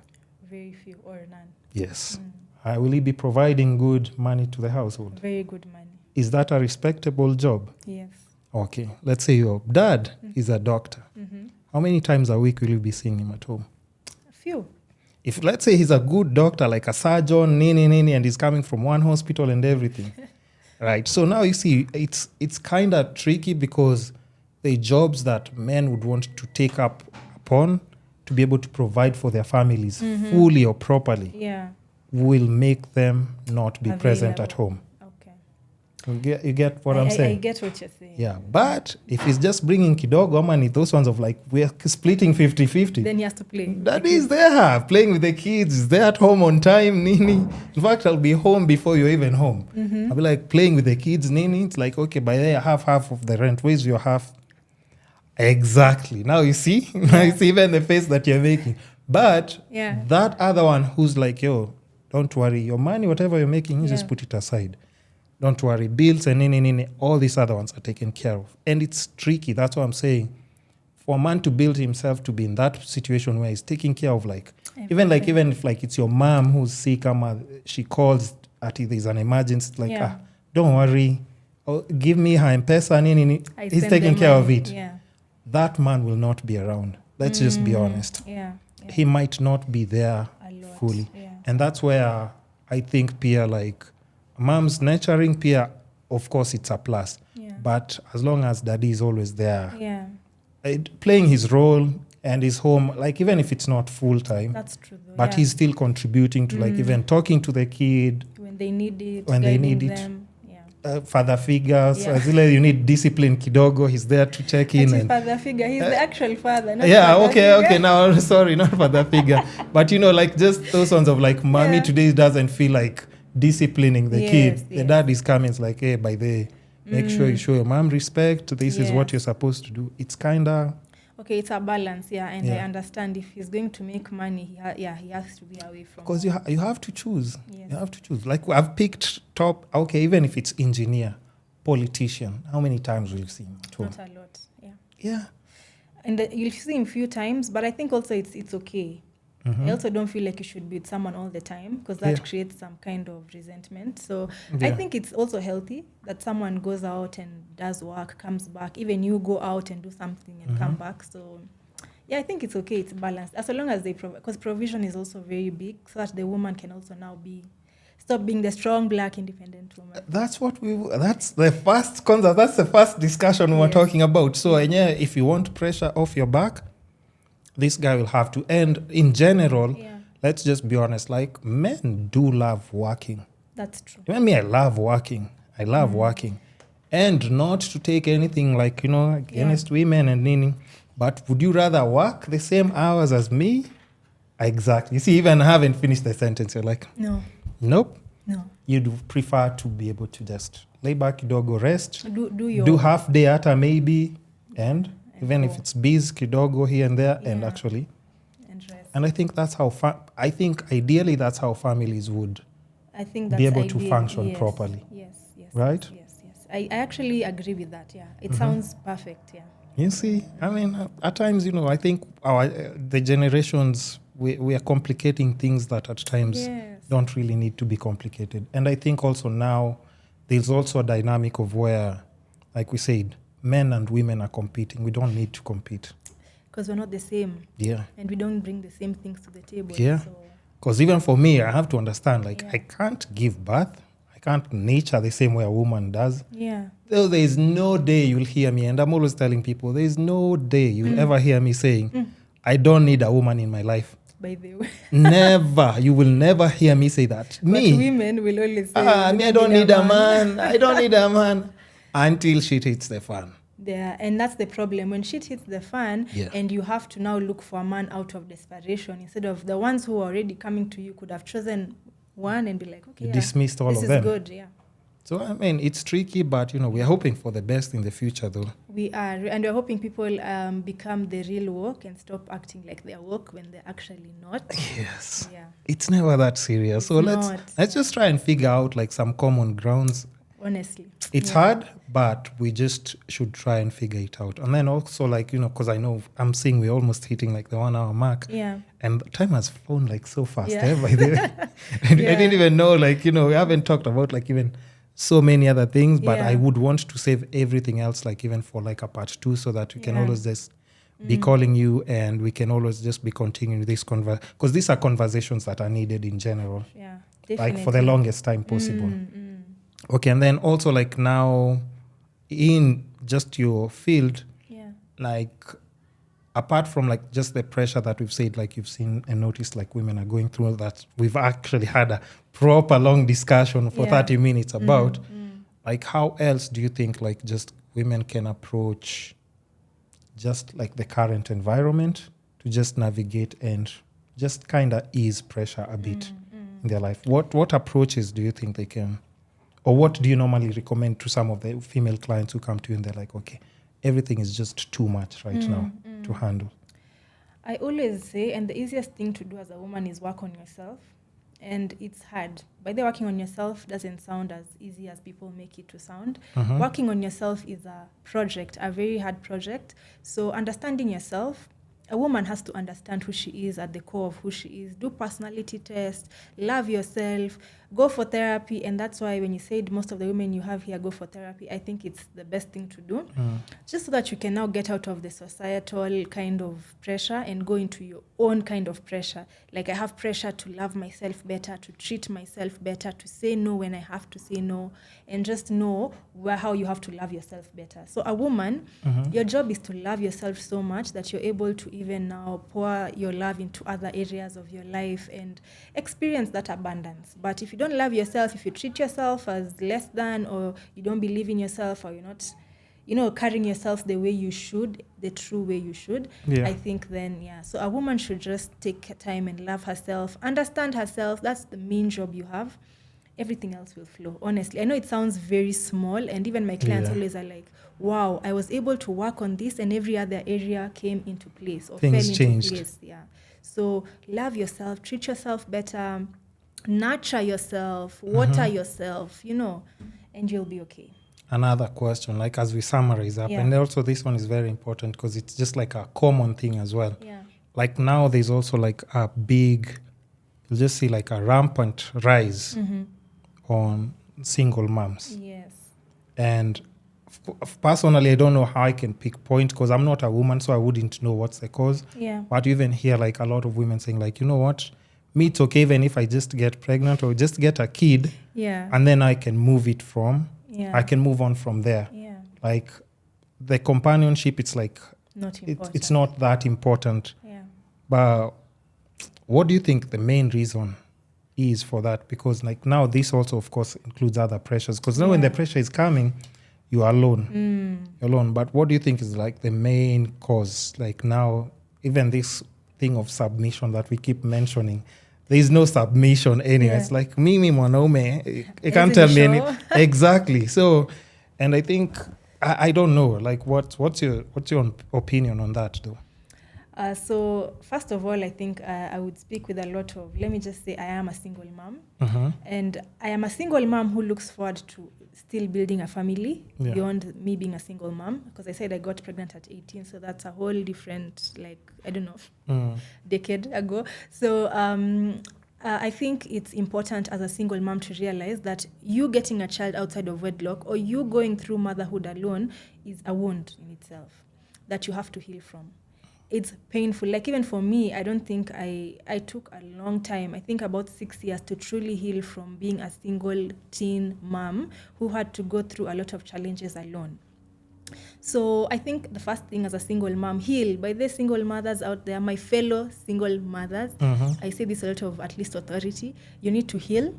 very few or none. Yes. Will he be providing good money to the household? Very good money. Is that a respectable job? Yes. Okay. Let's say your dad is a doctor. How many times a week will you be seeing him at home? A few. If let's say he's a good doctor, like a surgeon, and he's coming from one hospital and everything, right? So now you see, it's kind of tricky because the jobs that men would want to take up upon to be able to provide for their families fully or properly Yeah. will make them not be present at Available. home. Okay. You get what I'm I saying? get what you're saying. Yeah, but if he's just bringing kidogo, man, those ones of like, we're splitting 50-50. Then he has to play. That is there, playing with the kids. They're at home on time, nini. In fact, I'll be home before you're even home. I'll be like playing with the kids, nini. It's like, okay, by there, half of the rent. Where's your half? Exactly. Now you see? Now you see even the face that you're making. But Yeah. that other one who's like, don't worry. Your money, whatever you're making, you just Yeah. put it aside. Don't worry. Bills and nini, all these other ones are taken care of. And it's tricky. That's what I'm saying. for a man to build himself to be in that situation where he's taking care of like even if like it's your mom who's sick, she calls at there's an emergency, like don't worry, give me her M-Pesa, he's taking care of it. That man will not be around. Let's just be honest. He might not be there fully. And that's where I think Pia, like mom's nurturing Pia, of course it's a plus. But as long as daddy is always there, playing his role and his home, like even if it's not full time, that's true though, but he's still contributing to like even talking to the kid when they need it, them. Father figures, you need discipline kidogo, he's there to check in. And father figure, he's the actual father, not okay, now sorry, not father figure, but like just those ones of like mommy today doesn't feel like disciplining the kid. The dad is coming, it's like, hey, by the make sure you show your mom respect, this is what you're supposed to do. It's kind of okay, it's a balance, and I understand if he's going to make money, he has to be away from. Because you have to choose. You have to choose. Like I've picked top. Okay, even if it's engineer, politician, how many times will you see him at home? Not a lot. Yeah. And you'll see him a few times, but I think also it's okay. I also don't feel like you should be with someone all the time because that creates some kind of resentment. So I think it's also healthy that someone goes out and does work, comes back. Even you go out and do something and come back. So I think it's okay. It's balanced. As long as they provide, because provision is also very big, so that the woman can also now stop being the strong black independent woman. That's the first concept. That's the first discussion we're talking about. So if you want pressure off your back, this guy will have to. And in general, let's just be honest, like men do love working. That's true. Even me, I love working. Working. And not to take anything like, against women and meaning, but would you rather work the same hours as me? Exactly. You see, even I haven't finished the sentence. You're like, no. Nope. No. You'd prefer to be able to just lay back, kidogo, rest, do half day ata maybe, and even if it's busy, kidogo here and there, and actually. And I think that's how, ideally that's how families would be able to function properly. Yes. Right? Yes. I actually agree with that, It sounds perfect, You see, I mean, at times, I think the generations, we are complicating things that at times don't really need to be complicated. And I think also now there's also a dynamic of where, like we said, men and women are competing. We don't need to compete. Because we're not the same. Yeah. And we don't bring the same things to the table. Yeah. Because even for me, I have to understand, like, I can't give birth. I can't nurture the same way a woman does. Yeah. There is no day you'll hear me, and I'm always telling people, there is no day you'll ever hear me saying, I don't need a woman in my life. By the way. Never. You will never hear me say that. But women will always say, me, I don't need a man. I don't need a man. Until shit hits the fan. And that's the problem. When shit hits the fan and you have to now look for a man out of desperation, instead of the ones who are already coming to you could have chosen one and be like, okay, dismissed all of them. This is good, So, I mean, it's tricky, but, we are hoping for the best in the future, though. We are. And we're hoping people become the real woke and stop acting like they're woke when they're actually not. Yes. Yeah. It's never that serious. So let's just try and figure out, like, some common grounds. Honestly. It's hard, but we just should try and figure it out. And then also, like, because I know I'm seeing we're almost hitting, like, the 1 hour mark. Yeah. And time has flown, like, so fast, by the way. I didn't even know, like, we haven't talked about, like, even so many other things, but I would want to save everything else, like, even for, like, a part 2, so that we can always just be calling you and we can always just be continuing this because these are conversations that are needed in general. Yeah, definitely. Like, for the longest time possible. Okay, and then also, like, now in just your field, like, apart from, like, just the pressure that we've said, like, you've seen and noticed, like, women are going through that, we've actually had a proper long discussion for 30 minutes about, like, how else do you think, like, just women can approach just, like, the current environment to just navigate and just kind of ease pressure a bit in their life? What approaches do you think they can... Or what do you normally recommend to some of the female clients who come to you and they're like, okay, everything is just too much right now to handle? I always say, and the easiest thing to do as a woman is work on yourself. and it's hard. By the way, working on yourself doesn't sound as easy as people make it to sound. Mhm. Working on yourself is a project, a very hard project. So understanding yourself, a woman has to understand who she is at the core of who she is. Do personality tests, love yourself, go for therapy. And that's why when you said most of the women you have here go for therapy, I think it's the best thing to do. Just so that you can now get out of the societal kind of pressure and go into your own kind of pressure. Like I have pressure to love myself better, to treat myself better, to say no when I have to say no, and just know how you have to love yourself better. So a woman, your job is to love yourself so much that you're able to even now pour your love into other areas of your life and experience that abundance. But if you don't love yourself, if you treat yourself as less than, or you don't believe in yourself, or you're not, carrying yourself the way you should, the true way you should, I think then, so a woman should just take time and love herself, understand herself. That's the main job you have. Everything else will flow. Honestly, I know it sounds very small, and even my clients always are like, wow, I was able to work on this and every other area came into place or Things fell changed. into place. So love yourself, treat yourself better, nurture yourself, water yourself, and you'll be okay. Another question, like as we summarize up, and also this one is very important because it's just like a common thing as well. Like now there's also like a big, you'll just see like a rampant rise on single moms. Yes. And personally, I don't know how I can pick point because I'm not a woman, so I wouldn't know what's the cause. But you even hear like a lot of women saying like, you know what, me it's okay even if I just get pregnant or just get a kid, and then I can move it from, I can move on from there. Like the companionship, it's like, it's not that important. But what do you think the main reason is for that? Because like now this also of course includes other pressures, because now when the pressure is coming, you are alone. You're alone. But what do you think is like the main cause? Like now, even this thing of submission that we keep mentioning, there is no submission anyway. It's like me mwanaume, you can't tell me any. Exactly. So, and I think I don't know. Like what's your opinion on that though? So first of all, I think I would speak with a lot of, let me just say I am a single mom. And I am a single mom who looks forward to still building a family beyond me being a single mom. Because I said I got pregnant at 18, so that's a whole different, like, I don't know, decade ago. So I think it's important as a single mom to realize that you getting a child outside of wedlock or you going through motherhood alone is a wound in itself that you have to heal from. It's painful. Like even for me, I don't think I took a long time. I think about 6 years to truly heal from being a single teen mom who had to go through a lot of challenges alone. So I think the first thing as a single mom, heal. By the single mothers out there, my fellow single mothers, I say this a lot of at least authority, you need to heal,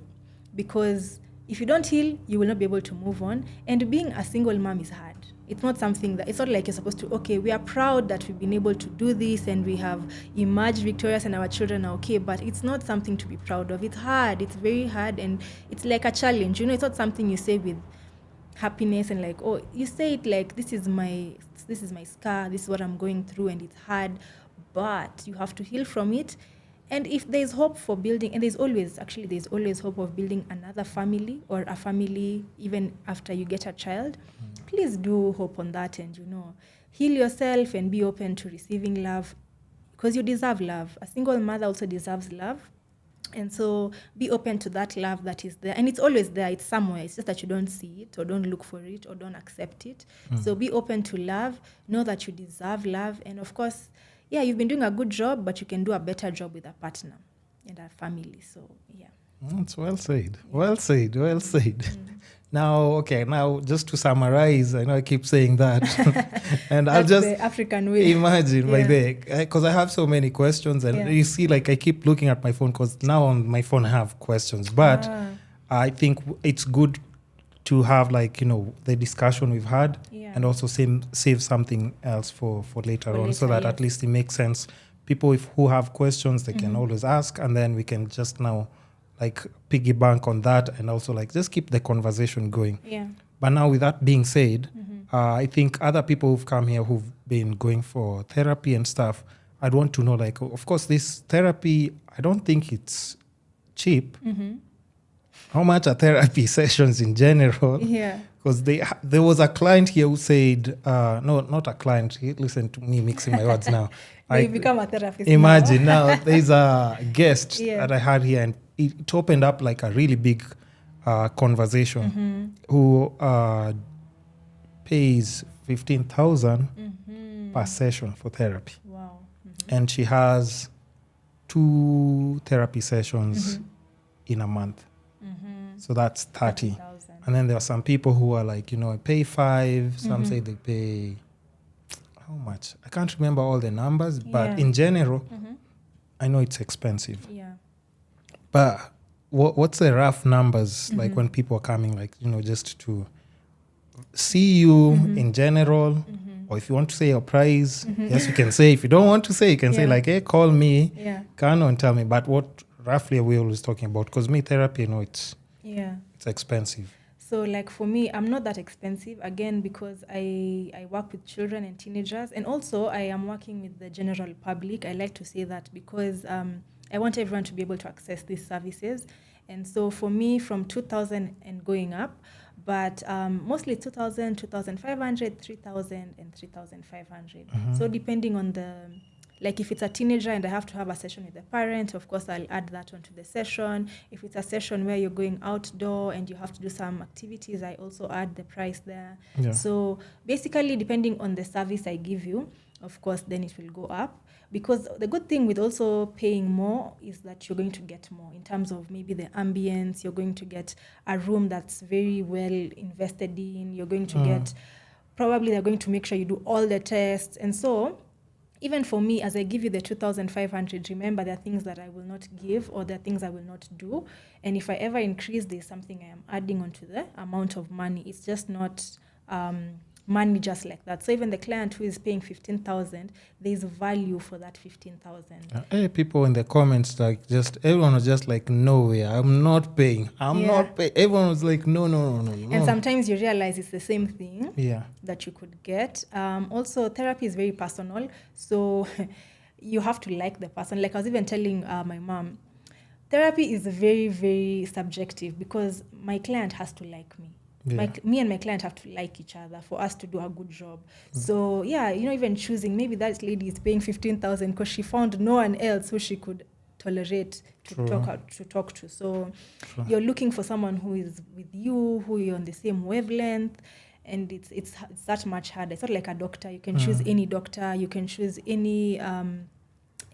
because if you don't heal, you will not be able to move on. And being a single mom is hard. It's not something that, it's not like you're supposed to, okay, we are proud that we've been able to do this and we have emerged victorious and our children are okay, but it's not something to be proud of. It's hard. It's very hard, and it's like a challenge. It's not something you say with happiness and like, oh, you say it like, this is my scar, this is what I'm going through, and it's hard, but you have to heal from it. And if there's hope for building, and there's always hope of building another family or a family even after you get a child, please do hope on that and, heal yourself and be open to receiving love, because you deserve love. A single mother also deserves love. And so be open to that love that is there. And it's always there. It's somewhere. It's just that you don't see it or don't look for it or don't accept it. So be open to love. Know that you deserve love. And of course, you've been doing a good job, but you can do a better job with a partner and a family. So, That's well said. Well said. Now just to summarize, I know I keep saying that, and I'll just the African way. Imagine because I have so many questions, and you see, like I keep looking at my phone because now on my phone I have questions, but I think it's good to have the discussion we've had, and also save something else for later on, so that at least it makes sense. People who have questions, they can always ask, and then we can just now piggy bank on that, and also just keep the conversation going. But now with that being said, I think other people who've come here who've been going for therapy and stuff, I'd want to know, of course, this therapy, I don't think it's cheap, how much are therapy sessions in general? Yeah. Because there was a client here who said, no, not a client. Listen to me mixing my words now. You become a therapist. Imagine now there's a guest Yeah. that I had here, and it opened up like a really big conversation. Who pays 15,000 per session for therapy, Wow. and she has 2 therapy sessions in a month. So that's 30. 30,000. And then there are some people who are like, I pay 5. Some say they pay how much? I can't remember all the numbers, but Yeah. in general, I know it's expensive. Yeah. But what's the rough numbers like when people are coming, like, just to see you in general? Or if you want to say your price, yes, you can say. If you don't want to say, you can say like, hey, call me, Yeah. Kano, and tell me. But what roughly are we always talking about? Because me, therapy, it's expensive. So like for me, I'm not that expensive, again, because I work with children and teenagers, and also I am working with the general public. I like to say that because I want everyone to be able to access these services. And so for me, from 2,000 and going up, but mostly 2,000, 2,500, 3,000, and 3,500. So depending on like if it's a teenager and I have to have a session with the parent, of course, I'll add that onto the session. If it's a session where you're going outdoor and you have to do some activities, I also add the price there. Yeah. So basically, depending on the service I give you, of course, then it will go up. Because the good thing with also paying more is that you're going to get more in terms of maybe the ambience. You're going to get a room that's very well invested in. You're going to get, probably they're going to make sure you do all the tests. And so even for me, as I give you the 2,500, remember there are things that I will not give or there are things I will not do. And if I ever increase, there's something I am adding onto the amount of money. It's just not money just like that. So even the client who is paying 15,000, there's value for that 15,000. Hey, people in the comments, like, everyone was just like, no way, I'm not paying. I'm not paying. Everyone was like, no. And sometimes you realize it's the same thing that you could get. Also, therapy is very personal. So you have to like the person. Like I was even telling my mom, therapy is very, very subjective because my client has to like me. Me and my client have to like each other for us to do a good job. So even choosing, maybe that lady is paying 15,000 because she found no one else who she could tolerate to talk to. So you're looking for someone who is with you, who you're on the same wavelength, and it's that much harder. It's not like a doctor. You can choose any doctor. You can choose any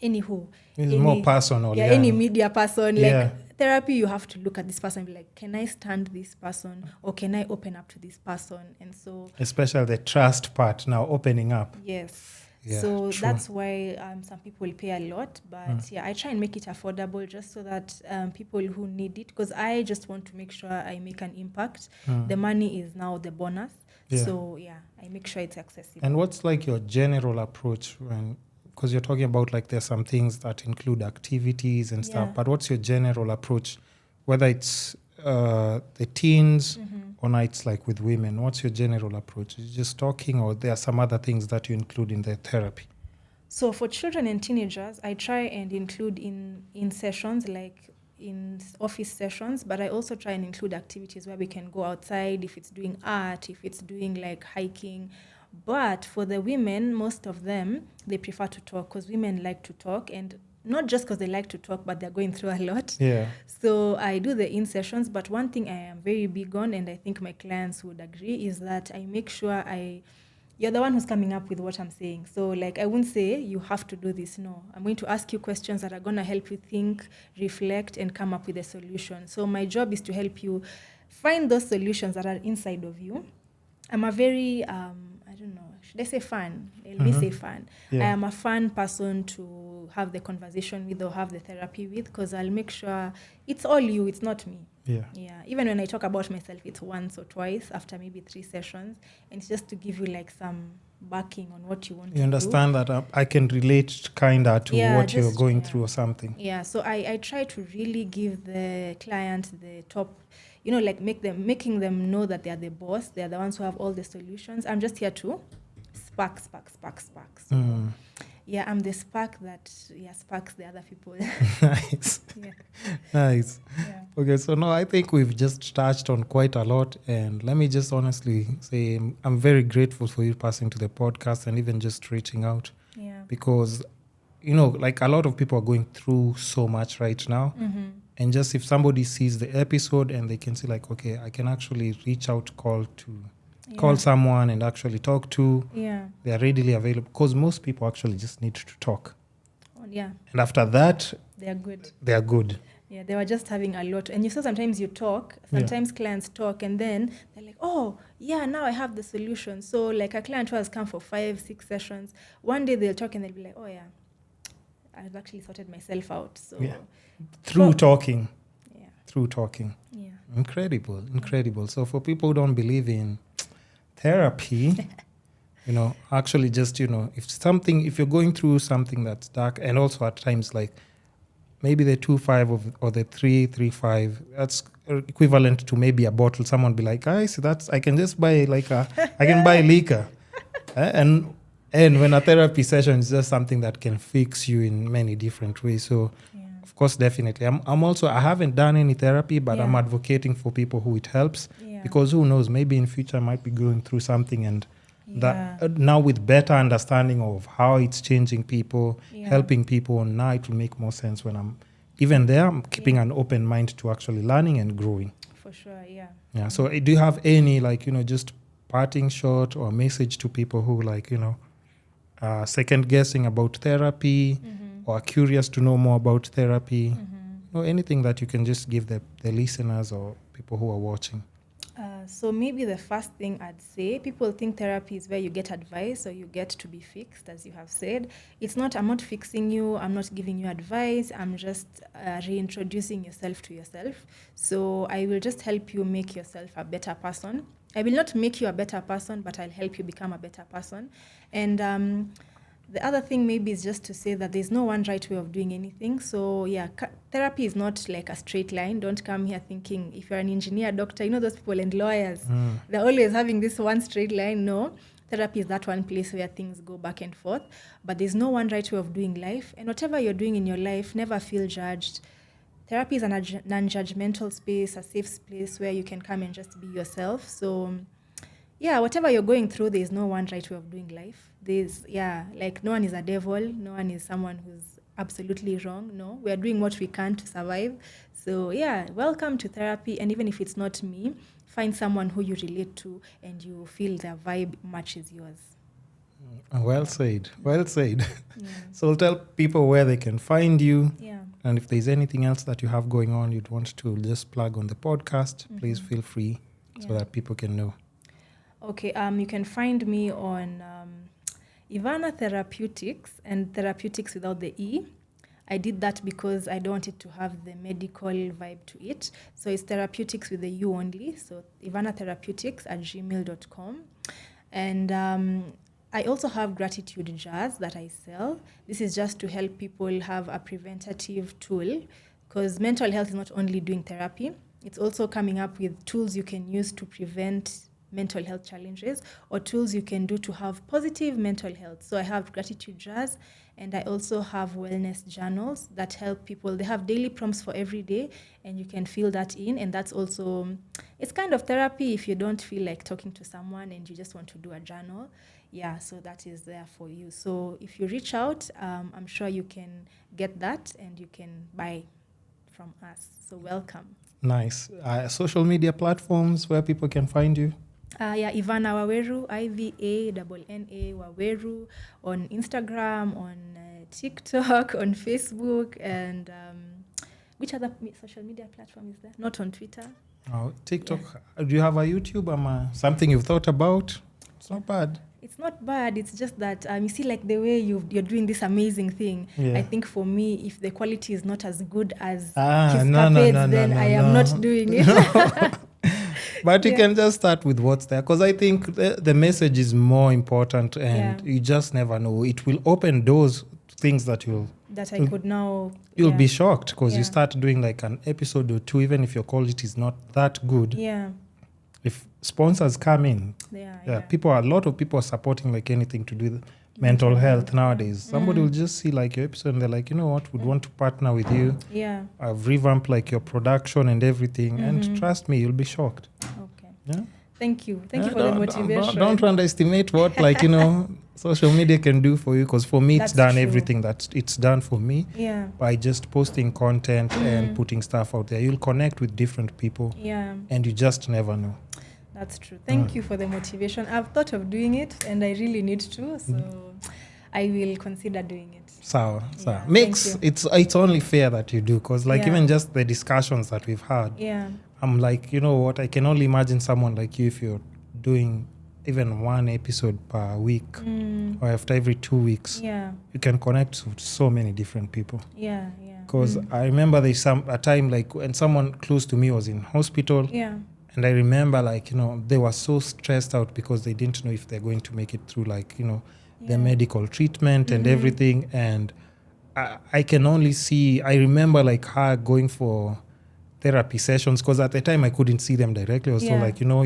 who. It's more personal. Any media person. Like therapy, you have to look at this person and be like, can I stand this person or can I open up to this person? And so especially the trust part now, opening up. Yes. So that's why some people pay a lot, but I try and make it affordable just so that people who need it, because I just want to make sure I make an impact. The money is now the bonus. So I make sure it's accessible. And what's like your general approach when, because you're talking about like there's some things that include activities and stuff, but what's your general approach, whether it's the teens or nights like with women? What's your general approach? Is it just talking, or there are some other things that you include in the therapy? So for children and teenagers, I try and include in sessions, like in office sessions, but I also try and include activities where we can go outside, if it's doing art, if it's doing like hiking. But for the women, most of them, they prefer to talk because women like to talk, and not just because they like to talk, but they're going through a lot. So I do the in-sessions, but one thing I am very big on, and I think my clients would agree, is that I make sure you're the one who's coming up with what I'm saying. So like I wouldn't say you have to do this. No, I'm going to ask you questions that are going to help you think, reflect, and come up with a solution. So my job is to help you find those solutions that are inside of you. I'm a very, I don't know, should I say fun? Let me say fun. I am a fun person to have the conversation with or have the therapy with, because I'll make sure it's all you, it's not me. Even when I talk about myself, it's once or twice after maybe 3 sessions, and it's just to give you like some backing on what you want to do. You understand that I can relate kind of to what you're going through or something. So I try to really give the client the top, like making them know that they are the boss. They are the ones who have all the solutions. I'm just here to spark. So, Yeah, I'm the spark that sparks the other people. Nice. Yeah. Nice. Yeah. Okay, so no, I think we've just touched on quite a lot. And let me just honestly say I'm very grateful for you passing to the podcast and even just reaching out. Yeah. Because, like a lot of people are going through so much right now. Mm-hmm. And just if somebody sees the episode and they can see like, okay, I can actually reach out, call someone and actually talk to. Yeah. They are readily available because most people actually just need to talk. Oh, yeah. And after that, They are good. they are good. Yeah, they were just having a lot. And you saw sometimes you talk, sometimes clients talk, and then they're like, oh, yeah, now I have the solution. So like a client who has come for 5-6 sessions, one day they'll talk and they'll be like, oh, yeah, I've actually sorted myself out. So Through talking. Yeah. Through talking. Yeah. Incredible. So for people who don't believe in therapy, actually just, if you're going through something that's dark, and also at times like maybe the 2.5 or the 3.35, that's equivalent to maybe a bottle. Someone be like, I can just buy I can buy liquor. And when a therapy session is just something that can fix you in many different ways. So of course, definitely. I haven't done any therapy, but I'm advocating for people who it helps, because who knows, maybe in future I might be going through something, and that now with better understanding of how it's changing people, helping people, now it will make more sense when I'm even there. I'm keeping an open mind to actually learning and growing. For sure, yeah. Yeah. So do you have any just parting shot or message to people who second guessing about therapy, or are curious to know more about therapy? Anything that you can just give the listeners or people who are watching? So maybe the first thing I'd say, people think therapy is where you get advice or you get to be fixed, as you have said. It's not. I'm not fixing you. I'm not giving you advice. I'm just reintroducing yourself to yourself. So I will just help you make yourself a better person. I will not make you a better person, but I'll help you become a better person. And the other thing maybe is just to say that there's no one right way of doing anything. So therapy is not like a straight line. Don't come here thinking if you're an engineer, doctor, those people and lawyers, they're always having this one straight line. No, therapy is that one place where things go back and forth. But there's no one right way of doing life. And whatever you're doing in your life, never feel judged. Therapy is a non-judgmental space, a safe space where you can come and just be yourself. So whatever you're going through, there's no one right way of doing life. No one is a devil. No one is someone who's absolutely wrong. No, we are doing what we can to survive. So welcome to therapy. And even if it's not me, find someone who you relate to and you feel their vibe matches yours. Well said. So I'll tell people where they can find you. And if there's anything else that you have going on you'd want to just plug on the podcast, please feel free so that people can know. Okay, you can find me on Ivannah Therapeutics, and therapeutics without the E. I did that because I don't want it to have the medical vibe to it. So it's therapeutics with the U only. So ivannahtherapeutics@gmail.com. And I also have gratitude jars that I sell. This is just to help people have a preventative tool, because mental health is not only doing therapy, it's also coming up with tools you can use to prevent mental health challenges, or tools you can do to have positive mental health. So I have gratitude jars, and I also have wellness journals that help people. They have daily prompts for every day, and you can fill that in. And that's also, it's kind of therapy if you don't feel like talking to someone and you just want to do a journal. So that is there for you. So if you reach out, I'm sure you can get that and you can buy from us. So welcome. Nice. Social media platforms where people can find you? Ivannah Waweru, IVANNA Waweru, on Instagram, on TikTok, on Facebook, and which other social media platform is there? Not on Twitter. Oh, TikTok. Do you have a YouTube? Something you've thought about? It's not bad. It's not bad. It's just that you see, like the way you're doing this amazing thing. I think for me, if the quality is not as good as kisscapades, then I am not doing it. But you can just start with what's there, because I think the message is more important, and you just never know. It will open doors to things that you'll be shocked, because you start doing like an episode or two, even if your quality is not that good. If sponsors come in, a lot of people are supporting like anything to do with mental health nowadays. Somebody will just see like your episode and they're like, you know what, would want to partner with you. Yeah. I've revamped like your production and everything. And trust me, you'll be shocked. Okay. Yeah. Thank you for the motivation. Don't underestimate what like, you know, social media can do for you. Because for me, it's done everything that it's done for me. Yeah. By just posting content and putting stuff out there. You'll connect with different people. Yeah. And you just never know. That's true. Thank you for the motivation. I've thought of doing it and I really need to. So I will consider doing it. Sawa. Yeah, Mix, it's only fair that you do. Because like even just the discussions that we've had. Yeah. I'm like, you know what, I can only imagine someone like you if you're doing even one episode per week or after every 2 weeks. Yeah. You can connect with so many different people. Yeah. Because I remember there's a time like when someone close to me was in hospital. Yeah. And I remember like, you know, they were so stressed out because they didn't know if they're going to make it through like, you know, the medical treatment and everything. And I can only see, I remember like her going for therapy sessions because at the time I couldn't see them directly. I was so like, you know,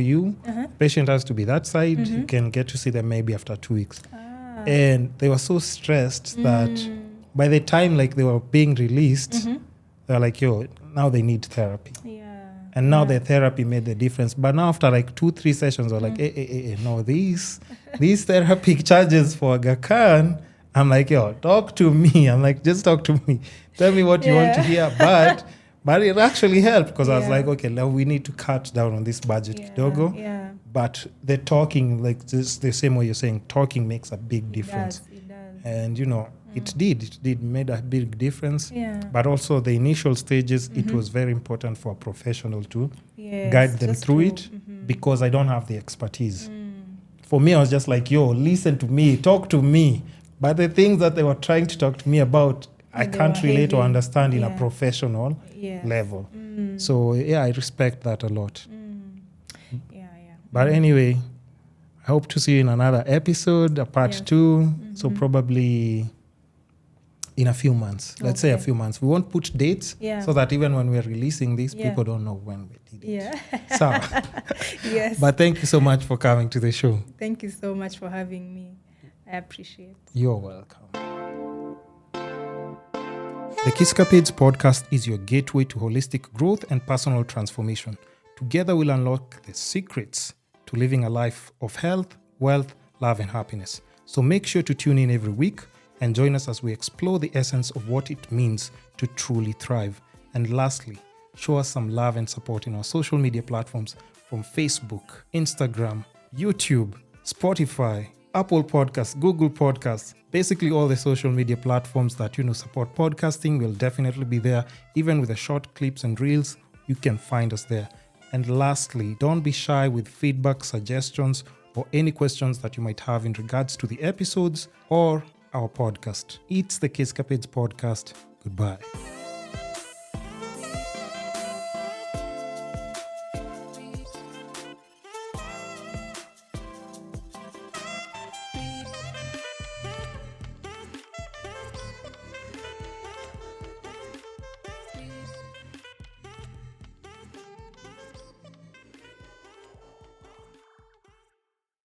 patient has to be that side. You can get to see them maybe after 2 weeks. And they were so stressed that by the time like they were being released, they were like, yo, now they need therapy. Yeah. And now the therapy made the difference. But now after like 2-3 sessions, they're like, no, these therapy charges for Aga Khan. I'm like, yo, talk to me. I'm like, just talk to me. Tell me what you want to hear. But it actually helped because I was like, okay, now we need to cut down on this budget kidogo. Yeah. But the talking, like just the same way you're saying, talking makes a big difference. It does. And, you know, it made a big difference. Yeah. But also the initial stages, it was very important for a professional to Yes, guide them just through to- it because I don't have the expertise. For me, I was just like, yo, listen to me, talk to me. But the things that they were trying to talk to me about, I They can't were relate or heavy. understand in a Yeah. professional Yes. level. So, yeah, I respect that a lot. Yeah. But anyway, I hope to see you in another episode, a part Yes. 2. So probably in a few months. Let's say a Okay. few months. We won't put dates so that even when we're releasing this, people don't know when we did it. Yeah. So, Yes. but thank you so much for coming to the show. Thank you so much for having me. I appreciate it. You're welcome. The Kisscapades podcast is your gateway to holistic growth and personal transformation. Together we'll unlock the secrets to living a life of health, wealth, love, and happiness. So make sure to tune in every week and join us as we explore the essence of what it means to truly thrive. And lastly, show us some love and support in our social media platforms from Facebook, Instagram, YouTube, Spotify, Apple Podcasts, Google Podcasts, basically all the social media platforms that, you know, support podcasting will definitely be there. Even with the short clips and reels, you can find us there. And lastly, don't be shy with feedback, suggestions, or any questions that you might have in regards to the episodes or our podcast. It's the Kisscapades podcast. Goodbye.